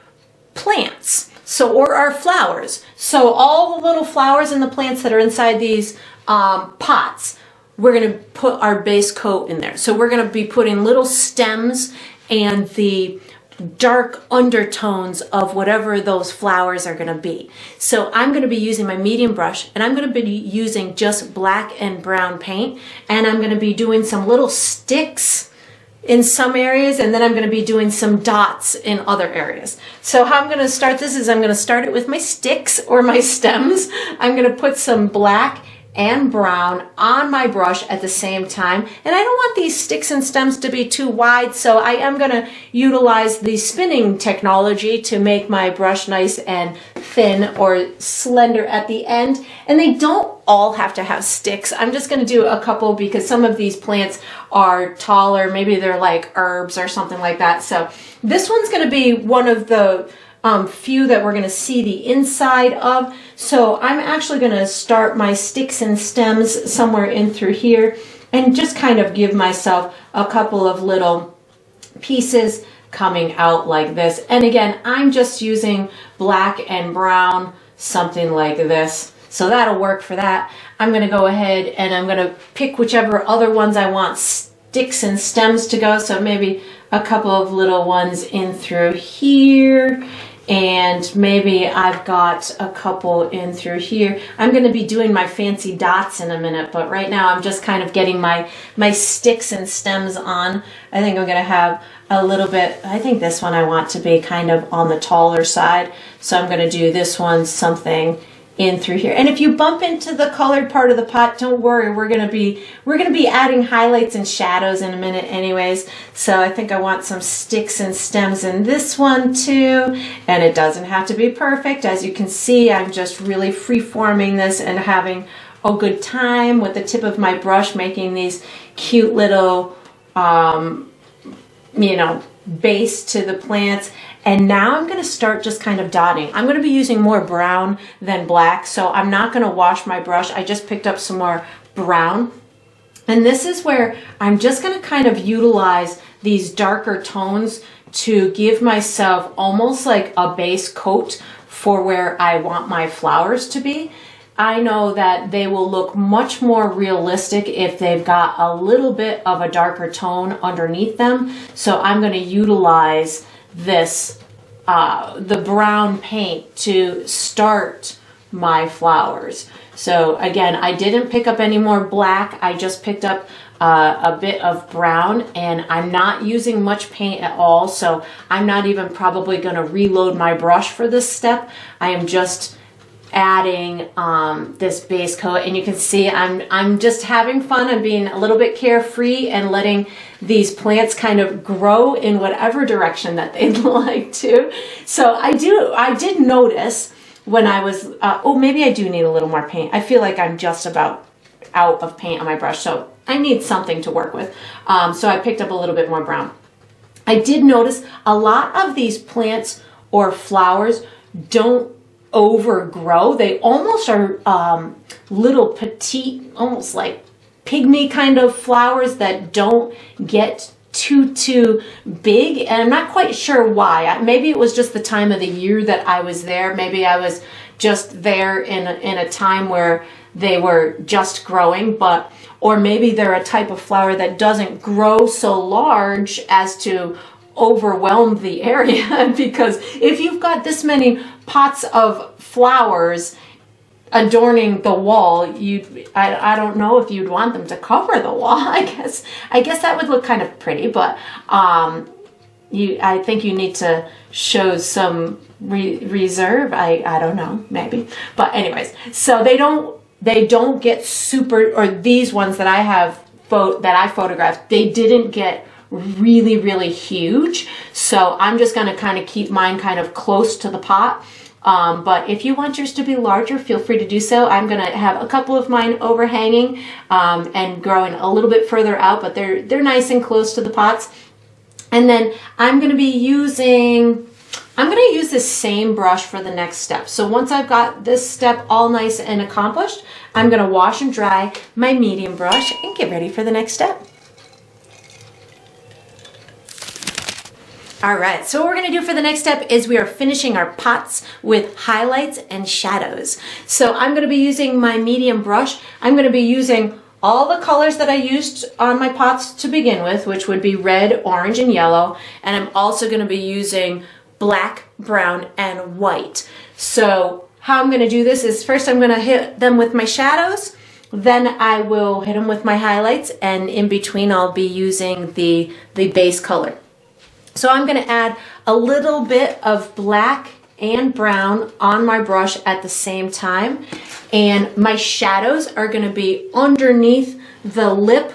plants, or our flowers. So all the little flowers and the plants that are inside these pots, we're going to put our base coat in there. So we're going to be putting little stems and the dark undertones of whatever those flowers are going to be. So I'm going to be using my medium brush, and I'm going to be using just black and brown paint, and I'm going to be doing some little sticks in some areas, and then I'm going to be doing some dots in other areas. So how I'm going to start this is I'm going to start it with my sticks or my stems. I'm going to put some black and brown on my brush at the same time. And I don't want these sticks and stems to be too wide, so I am going to utilize the spinning technology to make my brush nice and thin or slender at the end. And they don't all have to have sticks. I'm just going to do a couple because some of these plants are taller. Maybe they're like herbs or something like that. So this one's going to be one of the few that we're going to see the inside of. So I'm actually going to start my sticks and stems somewhere in through here and just kind of give myself a couple of little pieces coming out like this. And again, I'm just using black and brown, something like this. So that'll work for that. I'm going to go ahead and I'm going to pick whichever other ones I want sticks and stems to go. So maybe a couple of little ones in through here, and maybe I've got a couple in through here. I'm going to be doing my fancy dots in a minute, but right now I'm just kind of getting my sticks and stems on. I think I'm going to have a little bit, I think this one I want to be kind of on the taller side. So I'm going to do this one something in through here. And if you bump into the colored part of the pot, don't worry, we're going to be adding highlights and shadows in a minute anyways. So I think I want some sticks and stems in this one too. And it doesn't have to be perfect. As you can see, I'm just really free forming this and having a good time with the tip of my brush, making these cute little you know, base to the plants. And now I'm going to start just kind of dotting. I'm going to be using more brown than black, so I'm not going to wash my brush. I just picked up some more brown. And this is where I'm just going to kind of utilize these darker tones to give myself almost like a base coat for where I want my flowers to be. I know that they will look much more realistic if they've got a little bit of a darker tone underneath them. So I'm going to utilize this, the brown paint to start my flowers. So again, I didn't pick up any more black. I just picked up a bit of brown, and I'm not using much paint at all. So I'm not even probably going to reload my brush for this step. I am just adding this base coat, and you can see I'm just having fun. I'm being a little bit carefree and letting these plants kind of grow in whatever direction that they'd like to. So I did notice when I was oh, maybe I do need a little more paint. I feel like I'm just about out of paint on my brush, so I need something to work with. So I picked up a little bit more brown. I did notice a lot of these plants or flowers don't overgrow. They almost are little petite, almost like pygmy kind of flowers that don't get too big, and I'm not quite sure why. Maybe it was just the time of the year that I was there. Maybe I was just there in a time where they were just growing, or maybe they're a type of flower that doesn't grow so large as to overwhelm the area. Because if you've got this many pots of flowers adorning the wall, I don't know if you'd want them to cover the wall. I guess that would look kind of pretty, but I think you need to show some reserve. I don't know, maybe. But anyways, so they don't get super, or these ones that I have that I photographed, they didn't get really huge. So I'm just going to kind of keep mine kind of close to the pot. But if you want yours to be larger, feel free to do so. I'm going to have a couple of mine overhanging and growing a little bit further out, but they're nice and close to the pots. And then I'm going to use this same brush for the next step. So once I've got this step all nice and accomplished, I'm going to wash and dry my medium brush and get ready for the next step. All right, so what we're going to do for the next step is we are finishing our pots with highlights and shadows. So I'm going to be using my medium brush. I'm going to be using all the colors that I used on my pots to begin with, which would be red, orange, and yellow. And I'm also going to be using black, brown, and white. So how I'm going to do this is first I'm going to hit them with my shadows. Then I will hit them with my highlights, and in between I'll be using the base color. So I'm going to add a little bit of black and brown on my brush at the same time. And my shadows are going to be underneath the lip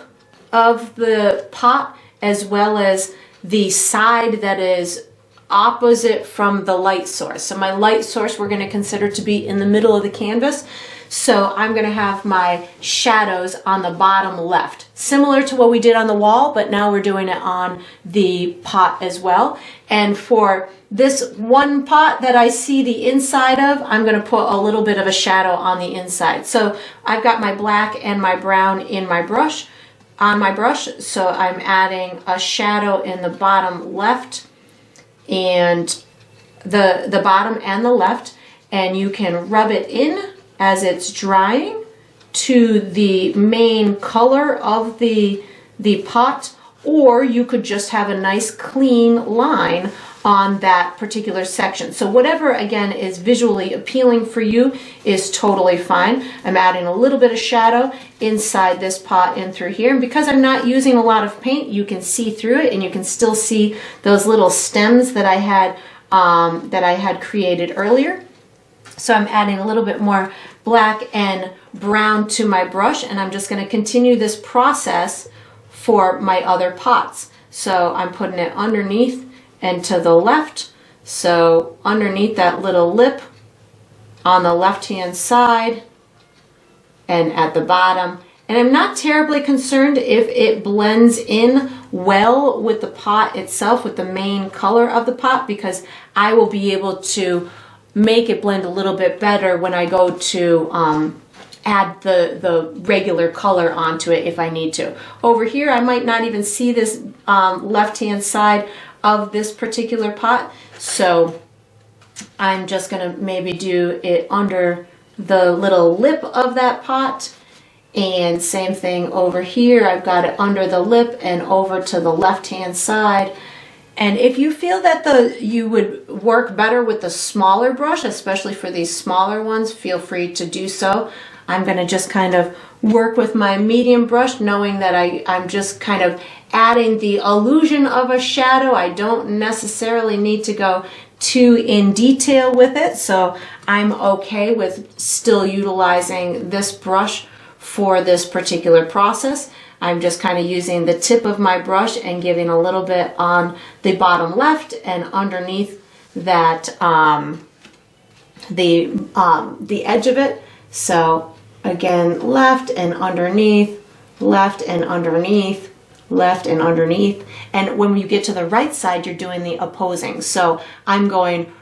of the pot, as well as the side that is opposite from the light source. So my light source we're going to consider to be in the middle of the canvas. So I'm going to have my shadows on the bottom left, similar to what we did on the wall, but now we're doing it on the pot as well. And for this one pot that I see the inside of, I'm going to put a little bit of a shadow on the inside. So I've got my black and my brown in my brush, on my brush. So I'm adding a shadow in the bottom left and the bottom and the left, and you can rub it in as it's drying to the main color of the the pot, or you could just have a nice clean line on that particular section. So whatever, again, is visually appealing for you is totally fine. I'm adding a little bit of shadow inside this pot and through here. And because I'm not using a lot of paint, you can see through it, and you can still see those little stems that I had created earlier. So I'm adding a little bit more black and brown to my brush, and I'm just going to continue this process for my other pots. So I'm putting it underneath and to the left. So underneath that little lip on the left hand side and at the bottom. And I'm not terribly concerned if it blends in well with the pot itself, with the main color of the pot, because I will be able to make it blend a little bit better when I go to add the regular color onto it if I need to. Over here, I might not even see this left-hand side of this particular pot, so I'm just gonna maybe do it under the little lip of that pot. And same thing over here, I've got it under the lip and over to the left-hand side. And if you feel that you would work better with the smaller brush, especially for these smaller ones, feel free to do so. I'm going to just kind of work with my medium brush, knowing that I'm just kind of adding the illusion of a shadow. I don't necessarily need to go too in detail with it, so I'm okay with still utilizing this brush for this particular process. I'm just kind of using the tip of my brush and giving a little bit on the bottom left and underneath that the edge of it. So again, left and underneath, left and underneath, left and underneath. And when you get to the right side, you're doing the opposing. So I'm going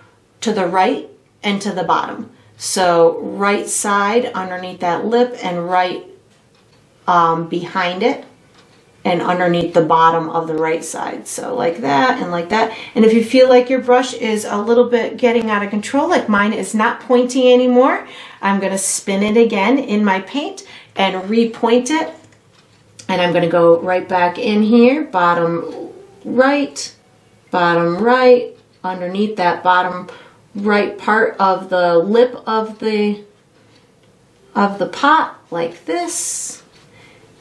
to the right and to the bottom. So right side underneath that lip and right behind it and underneath the bottom of the right side. So like that and like that. And if you feel like your brush is a little bit getting out of control, like mine is not pointy anymore, I'm going to spin it again in my paint and repoint it. And I'm going to go right back in here, bottom right, underneath that bottom right part of the lip of the pot, like this.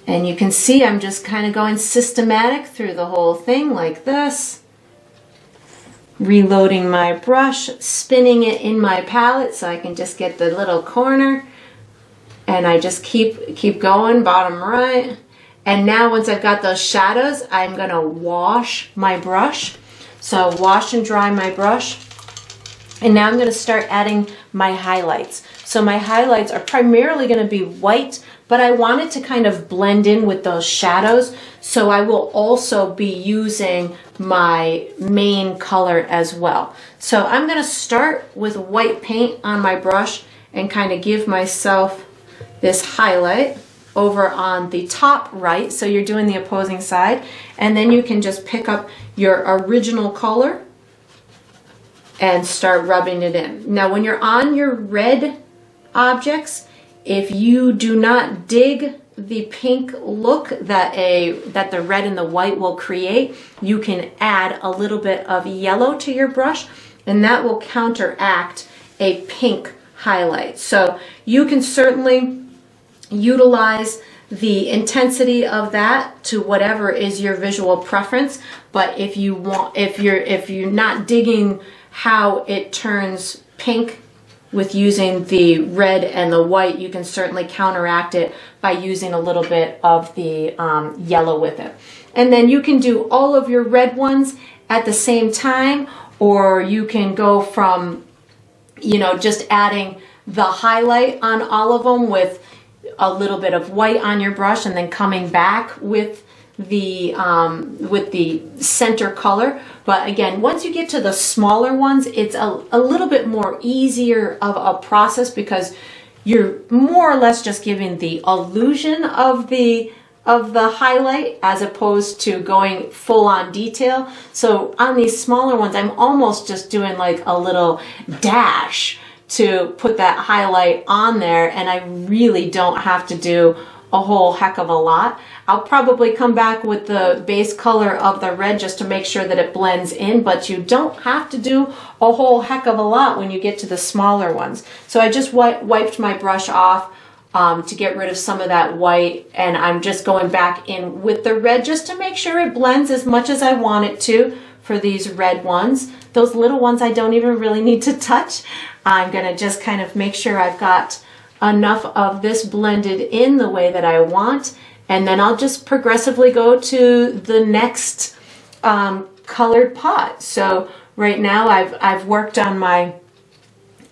And you can see I'm just kind of going systematic through the whole thing like this. Reloading my brush, spinning it in my palette so I can just get the little corner. And I just keep going, bottom right. And now once I've got those shadows, I'm going to wash my brush. So wash and dry my brush. And now I'm going to start adding my highlights. So my highlights are primarily going to be white, but I want it to kind of blend in with those shadows. So I will also be using my main color as well. So I'm going to start with white paint on my brush and kind of give myself this highlight over on the top right. So you're doing the opposing side. And then you can just pick up your original color and start rubbing it in. Now when you're on your red objects, if you do not dig the pink look that the red and the white will create, you can add a little bit of yellow to your brush, and that will counteract a pink highlight. So you can certainly utilize the intensity of that to whatever is your visual preference, but if you're not digging how it turns pink with using the red and the white, you can certainly counteract it by using a little bit of the yellow with it. And then you can do all of your red ones at the same time, or you can go from, just adding the highlight on all of them with a little bit of white on your brush and then coming back with the center color. But again, once you get to the smaller ones, it's a little bit more easier of a process because you're more or less just giving the illusion of the highlight as opposed to going full on detail. So on these smaller ones, I'm almost just doing like a little dash to put that highlight on there, and I really don't have to do a whole heck of a lot. I'll probably come back with the base color of the red just to make sure that it blends in, but you don't have to do a whole heck of a lot when you get to the smaller ones. So I just wiped my brush off to get rid of some of that white, and I'm just going back in with the red just to make sure it blends as much as I want it to for these red ones. Those little ones I don't even really need to touch. I'm gonna just kind of make sure I've got enough of this blended in the way that I want, and then I'll just progressively go to the next colored pot. So right now I've worked on my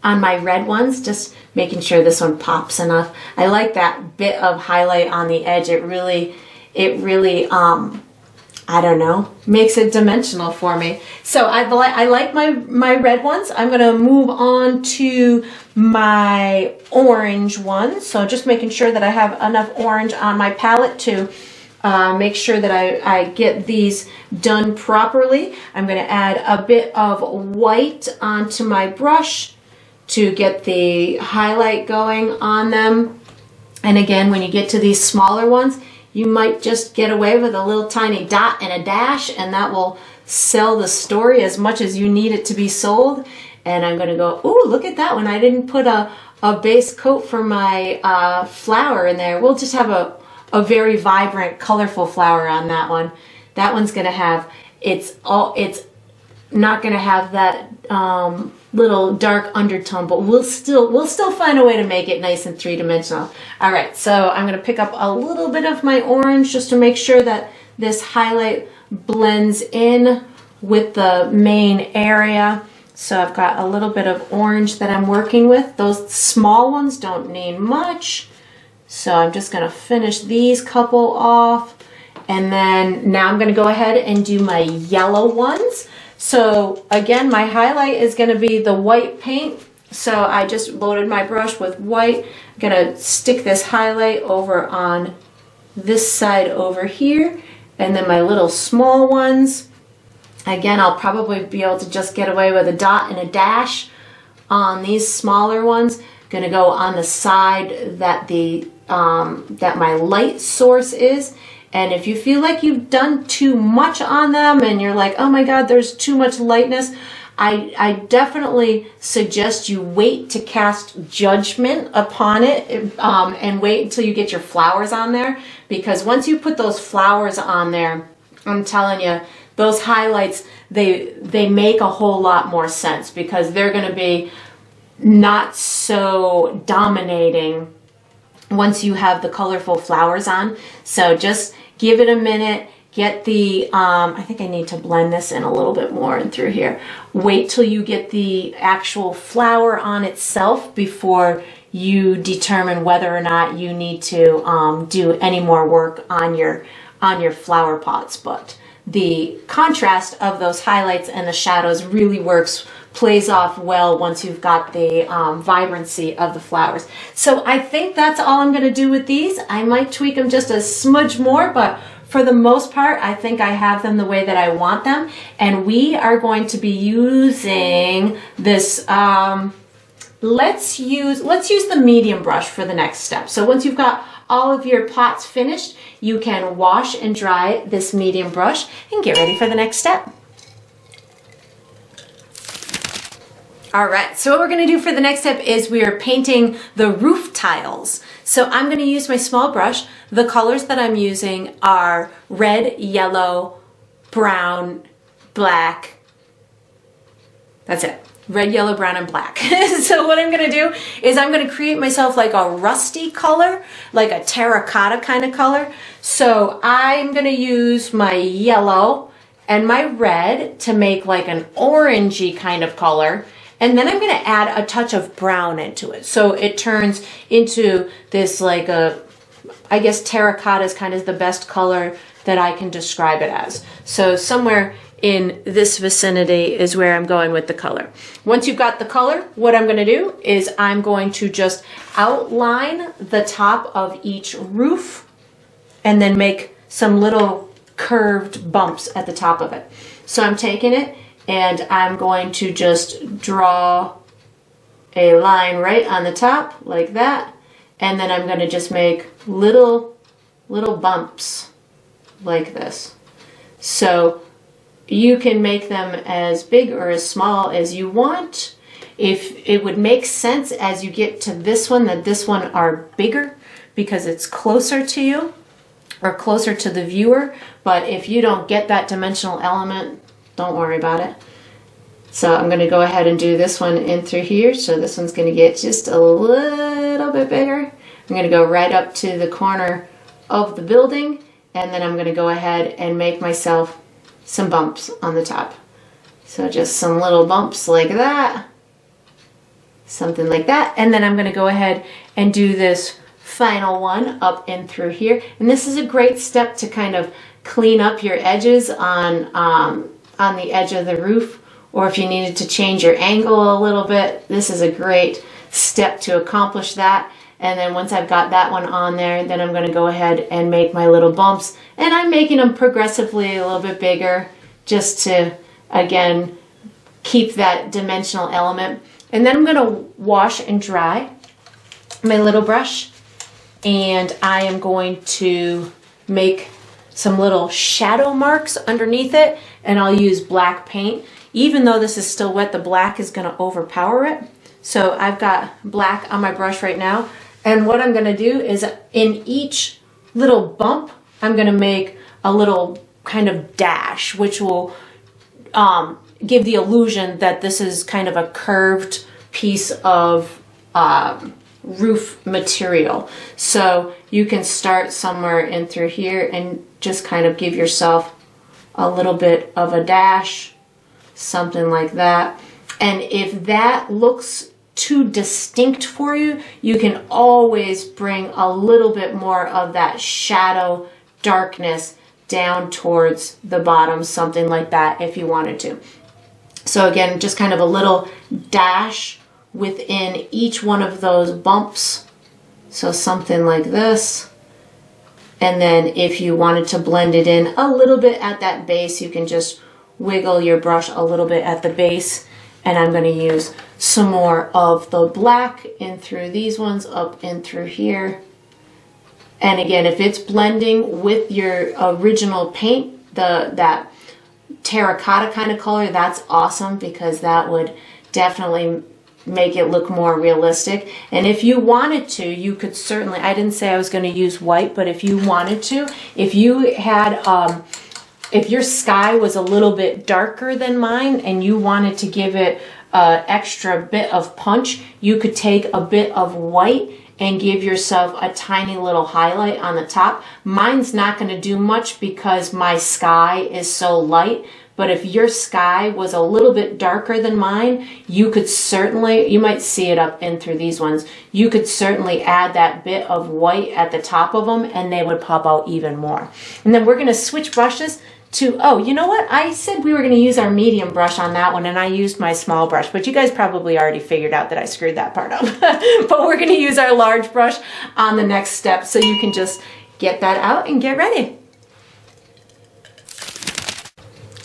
red ones, just making sure this one pops enough. I like that bit of highlight on the edge. It really I don't know, makes it dimensional for me. So I like my red ones. I'm gonna move on to my orange ones. So just making sure that I have enough orange on my palette to make sure that I get these done properly. I'm gonna add a bit of white onto my brush to get the highlight going on them. And again, when you get to these smaller ones, you might just get away with a little tiny dot and a dash, and that will sell the story as much as you need it to be sold. And I'm gonna go, ooh, look at that one. I didn't put a base coat for my flower in there. We'll just have a very vibrant, colorful flower on that one. That one's gonna have, it's not gonna have that little dark undertone, but we'll still find a way to make it nice and three-dimensional. All right, so I'm gonna pick up a little bit of my orange just to make sure that this highlight blends in with the main area. So I've got a little bit of orange that I'm working with. Those small ones don't need much. So I'm just gonna finish these couple off. And then now I'm gonna go ahead and do my yellow ones. So again, my highlight is going to be the white paint. So I just loaded my brush with white. I'm going to stick this highlight over on this side over here. And then my little small ones, again, I'll probably be able to just get away with a dot and a dash on these smaller ones. Going to go on the side that that my light source is. And if you feel like you've done too much on them and you're like, oh my God, there's too much lightness, I definitely suggest you wait to cast judgment upon it and wait until you get your flowers on there. Because once you put those flowers on there, I'm telling you, those highlights, they make a whole lot more sense because they're going to be not so dominating once you have the colorful flowers on. So just give it a minute, get the, I think I need to blend this in a little bit more and through here. Wait till you get the actual flower on itself before you determine whether or not you need to do any more work on your flower pots. But the contrast of those highlights and the shadows really plays off well once you've got the vibrancy of the flowers. So I think that's all I'm going to do with these. I might tweak them just a smudge more, but for the most part, I think I have them the way that I want them. And we are going to be using this, let's use the medium brush for the next step. So once you've got all of your pots finished, you can wash and dry this medium brush and get ready for the next step. All right, so what we're gonna do for the next step is we are painting the roof tiles. So I'm gonna use my small brush. The colors that I'm using are red, yellow, brown, black. That's it. Red, yellow, brown, and black. So what I'm gonna do is I'm gonna create myself like a rusty color, like a terracotta kind of color. So I'm gonna use my yellow and my red to make like an orangey kind of color. And then I'm going to add a touch of brown into it. So it turns into this like I guess terracotta is kind of the best color that I can describe it as. So somewhere in this vicinity is where I'm going with the color. Once you've got the color, what I'm going to do is I'm going to just outline the top of each roof and then make some little curved bumps at the top of it. So I'm taking it and I'm going to just draw a line right on the top like that. And then I'm going to just make little bumps like this. So you can make them as big or as small as you want. If it would make sense as you get to this one that this one are bigger because it's closer to you or closer to the viewer. But if you don't get that dimensional element, don't worry about it. So I'm going to go ahead and do this one in through here. So this one's going to get just a little bit bigger. I'm going to go right up to the corner of the building, and then I'm going to go ahead and make myself some bumps on the top. So just some little bumps like that, something like that. And then I'm going to go ahead and do this final one up and through here. And this is a great step to kind of clean up your edges on the edge of the roof, or if you needed to change your angle a little bit, this is a great step to accomplish that. And then once I've got that one on there, then I'm going to go ahead and make my little bumps. And I'm making them progressively a little bit bigger just to, again, keep that dimensional element. And then I'm going to wash and dry my little brush. And I am going to make some little shadow marks underneath it. And I'll use black paint. Even though this is still wet, the black is going to overpower it. So I've got black on my brush right now. And what I'm going to do is in each little bump, I'm going to make a little kind of dash, which will give the illusion that this is kind of a curved piece of roof material. So you can start somewhere in through here and just kind of give yourself a little bit of a dash, something like that. And if that looks too distinct for you, you can always bring a little bit more of that shadow darkness down towards the bottom, something like that if you wanted to. So again, just kind of a little dash within each one of those bumps. So something like this. And then if you wanted to blend it in a little bit at that base, you can just wiggle your brush a little bit at the base. And I'm going to use some more of the black in through these ones, up in through here. And again, if it's blending with your original paint, that terracotta kind of color, that's awesome, because that would definitely make it look more realistic. And if you wanted to, you could certainly, I didn't say I was going to use white, but if you wanted to, if you had if your sky was a little bit darker than mine and you wanted to give it an extra bit of punch, you could take a bit of white and give yourself a tiny little highlight on the top. Mine's not going to do much because my sky is so light, but if your sky was a little bit darker than mine, you could certainly, you might see it up in through these ones, you could certainly add that bit of white at the top of them and they would pop out even more. And then we're going to switch brushes to, oh, you know what? I said we were going to use our medium brush on that one, and I used my small brush, but you guys probably already figured out that I screwed that part up. But we're going to use our large brush on the next step, so you can just get that out and get ready.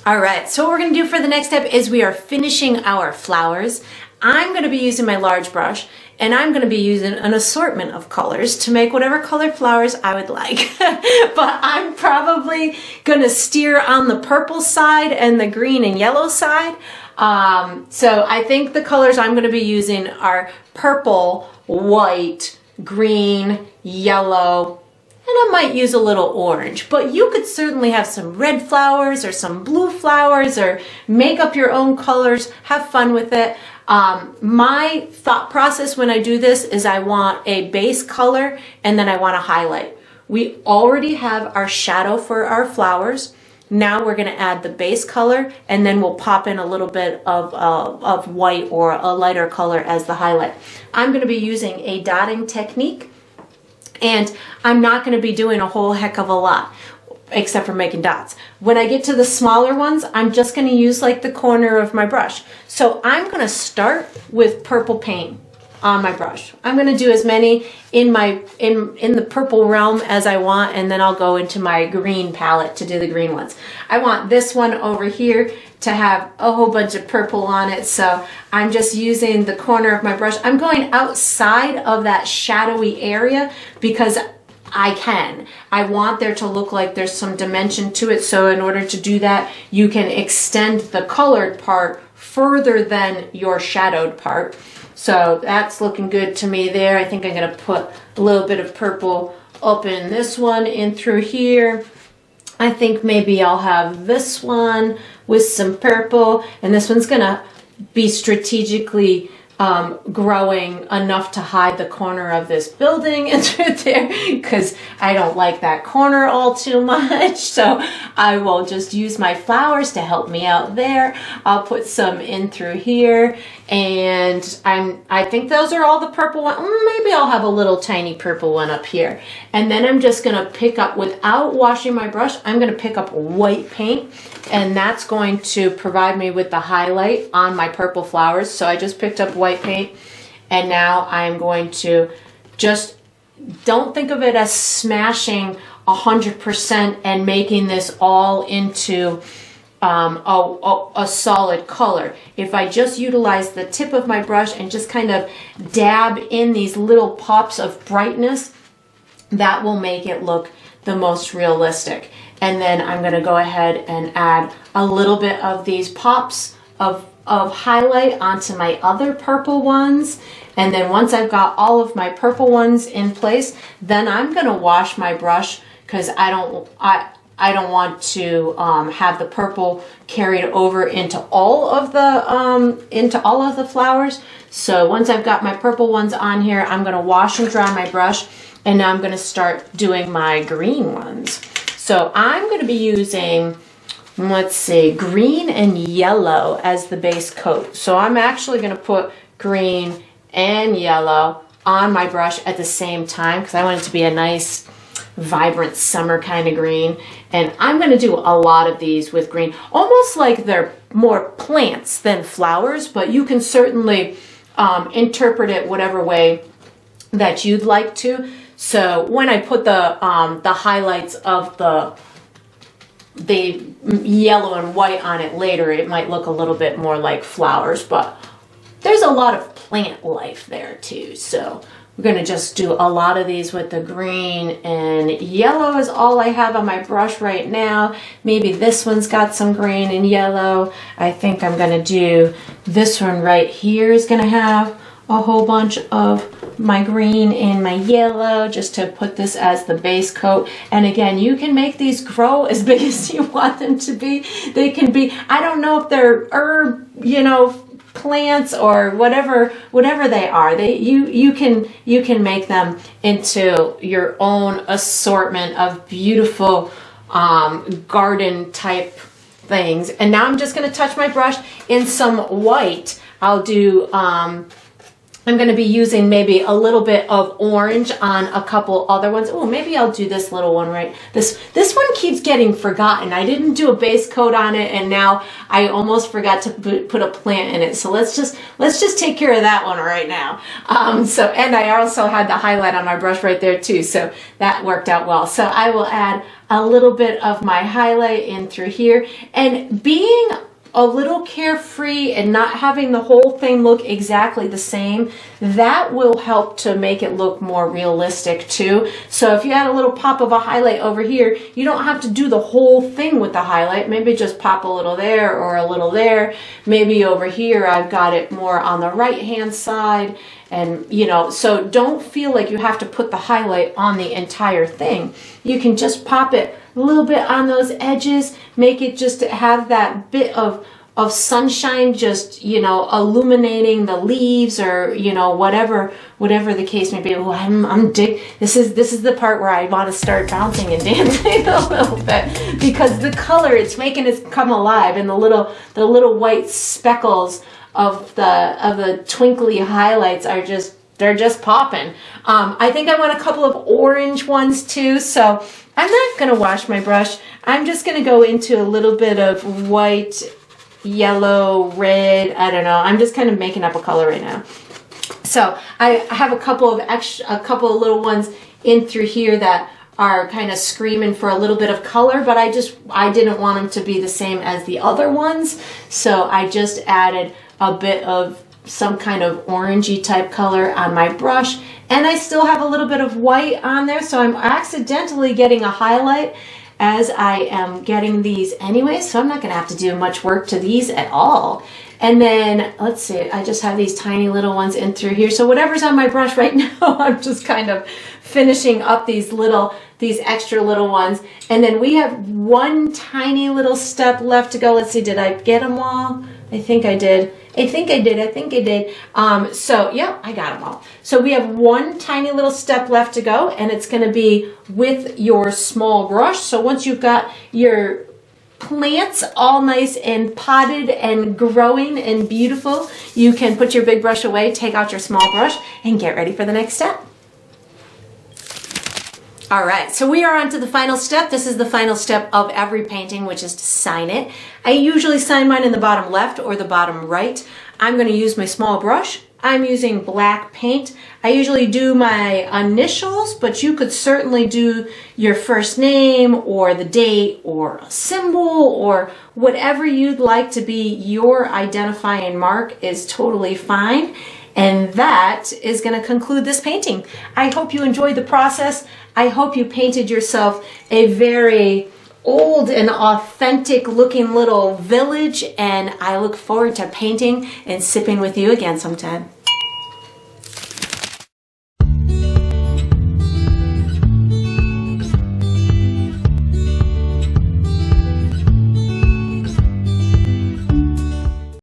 All right, so what we're going to do for the next step is we are finishing our flowers. I'm going to be using my large brush, and I'm going to be using an assortment of colors to make whatever colored flowers I would like. But I'm probably going to steer on the purple side and the green and yellow side. So I think the colors I'm going to be using are purple, white, green, yellow, and I might use a little orange. But you could certainly have some red flowers or some blue flowers, or make up your own colors, have fun with it. My thought process when I do this is I want a base color and then I want to highlight. We already have our shadow for our flowers. Now we're going to add the base color, and then we'll pop in a little bit of white or a lighter color as the highlight. I'm going to be using a dotting technique, and I'm not going to be doing a whole heck of a lot, except for making dots. When I get to the smaller ones, I'm just going to use like the corner of my brush. So I'm going to start with purple paint. on my brush. I'm going to do as many in the purple realm as I want, and then I'll go into my green palette to do the green ones. I want this one over here to have a whole bunch of purple on it, so I'm just using the corner of my brush. I'm going outside of that shadowy area because I want there to look like there's some dimension to it, so in order to do that, you can extend the colored part further than your shadowed part. So that's looking good to me there. I think I'm going to put a little bit of purple up in this one, in through here. I think maybe I'll have this one with some purple, and this one's going to be strategically growing enough to hide the corner of this building into there, because I don't like that corner all too much. So I will just use my flowers to help me out there. I'll put some in through here, and I think those are all the purple ones. Maybe I'll have a little tiny purple one up here. And then I'm just gonna pick up, without washing my brush, I'm gonna pick up white paint, and that's going to provide me with the highlight on my purple flowers. So I just picked up white paint, and now I'm going to just, don't think of it as smashing 100% and making this all into a solid color. If I just utilize the tip of my brush and just kind of dab in these little pops of brightness, that will make it look the most realistic. And then I'm going to go ahead and add a little bit of these pops of highlight onto my other purple ones. And then once I've got all of my purple ones in place, then I'm going to wash my brush, because I don't want to have the purple carried over into all of the flowers. So once I've got my purple ones on here, I'm going to wash and dry my brush, and now I'm going to start doing my green ones. So I'm going to be using, let's see, green and yellow as the base coat. So I'm actually going to put green and yellow on my brush at the same time, because I want it to be a nice vibrant summer kind of green. And I'm going to do a lot of these with green, almost like they're more plants than flowers, but you can certainly interpret it whatever way that you'd like to. So when I put the highlights of the yellow and white on it later, it might look a little bit more like flowers, but there's a lot of plant life there too. So we're going to just do a lot of these with the green, and yellow is all I have on my brush right now. Maybe this one's got some green and yellow. I think I'm going to do this one right here is going to have a whole bunch of my green and my yellow, just to put this as the base coat. And again, you can make these grow as big as you want them to be. They can be, I don't know if they're herb, plants or whatever they are. You can make them into your own assortment of beautiful garden type things. And now I'm just going to touch my brush in some white. I'll do I'm going to be using maybe a little bit of orange on a couple other ones. Oh, maybe I'll do this little one right. This one keeps getting forgotten. I didn't do a base coat on it, and now I almost forgot to put a plant in it. So let's just take care of that one right now. And I also had the highlight on my brush right there too, so that worked out well. So I will add a little bit of my highlight in through here, and being a little carefree and not having the whole thing look exactly the same, that will help to make it look more realistic too. So if you add a little pop of a highlight over here, you don't have to do the whole thing with the highlight. Maybe just pop a little there or a little there. Maybe over here I've got it more on the right hand side. And so don't feel like you have to put the highlight on the entire thing. You can just pop it a little bit on those edges, make it just have that bit of sunshine, just illuminating the leaves, or whatever the case may be. Oh, this is the part where I want to start bouncing and dancing a little bit, because the color, it's making it come alive, and the little white speckles of the twinkly highlights are they're just popping. I think I want a couple of orange ones too, so I'm not going to wash my brush. I'm just going to go into a little bit of white, yellow, red. I don't know. I'm just kind of making up a color right now. So I have a couple of little ones in through here that are kind of screaming for a little bit of color, but I didn't want them to be the same as the other ones. So I just added a bit of some kind of orangey type color on my brush, and I still have a little bit of white on there, so I'm accidentally getting a highlight as I am getting these anyway, so I'm not going to have to do much work to these at all. And then, let's see, I just have these tiny little ones in through here. So whatever's on my brush right now, I'm just kind of finishing up these extra little ones. And then we have one tiny little step left to go. Let's see, did I get them all? I think I did. I think I did. So, yeah, I got them all. So we have one tiny little step left to go, and it's going to be with your small brush. So once you've got your plants all nice and potted and growing and beautiful, you can put your big brush away, take out your small brush, and get ready for the next step. All right, so we are on to the final step. This is the final step of every painting, which is to sign it. I usually sign mine in the bottom left or the bottom right. I'm going to use my small brush. I'm using black paint. I usually do my initials, but you could certainly do your first name or the date or a symbol or whatever you'd like to be your identifying mark is totally fine. And that is going to conclude this painting. I hope you enjoyed the process. I hope you painted yourself a very old and authentic looking little village, and I look forward to painting and sipping with you again sometime.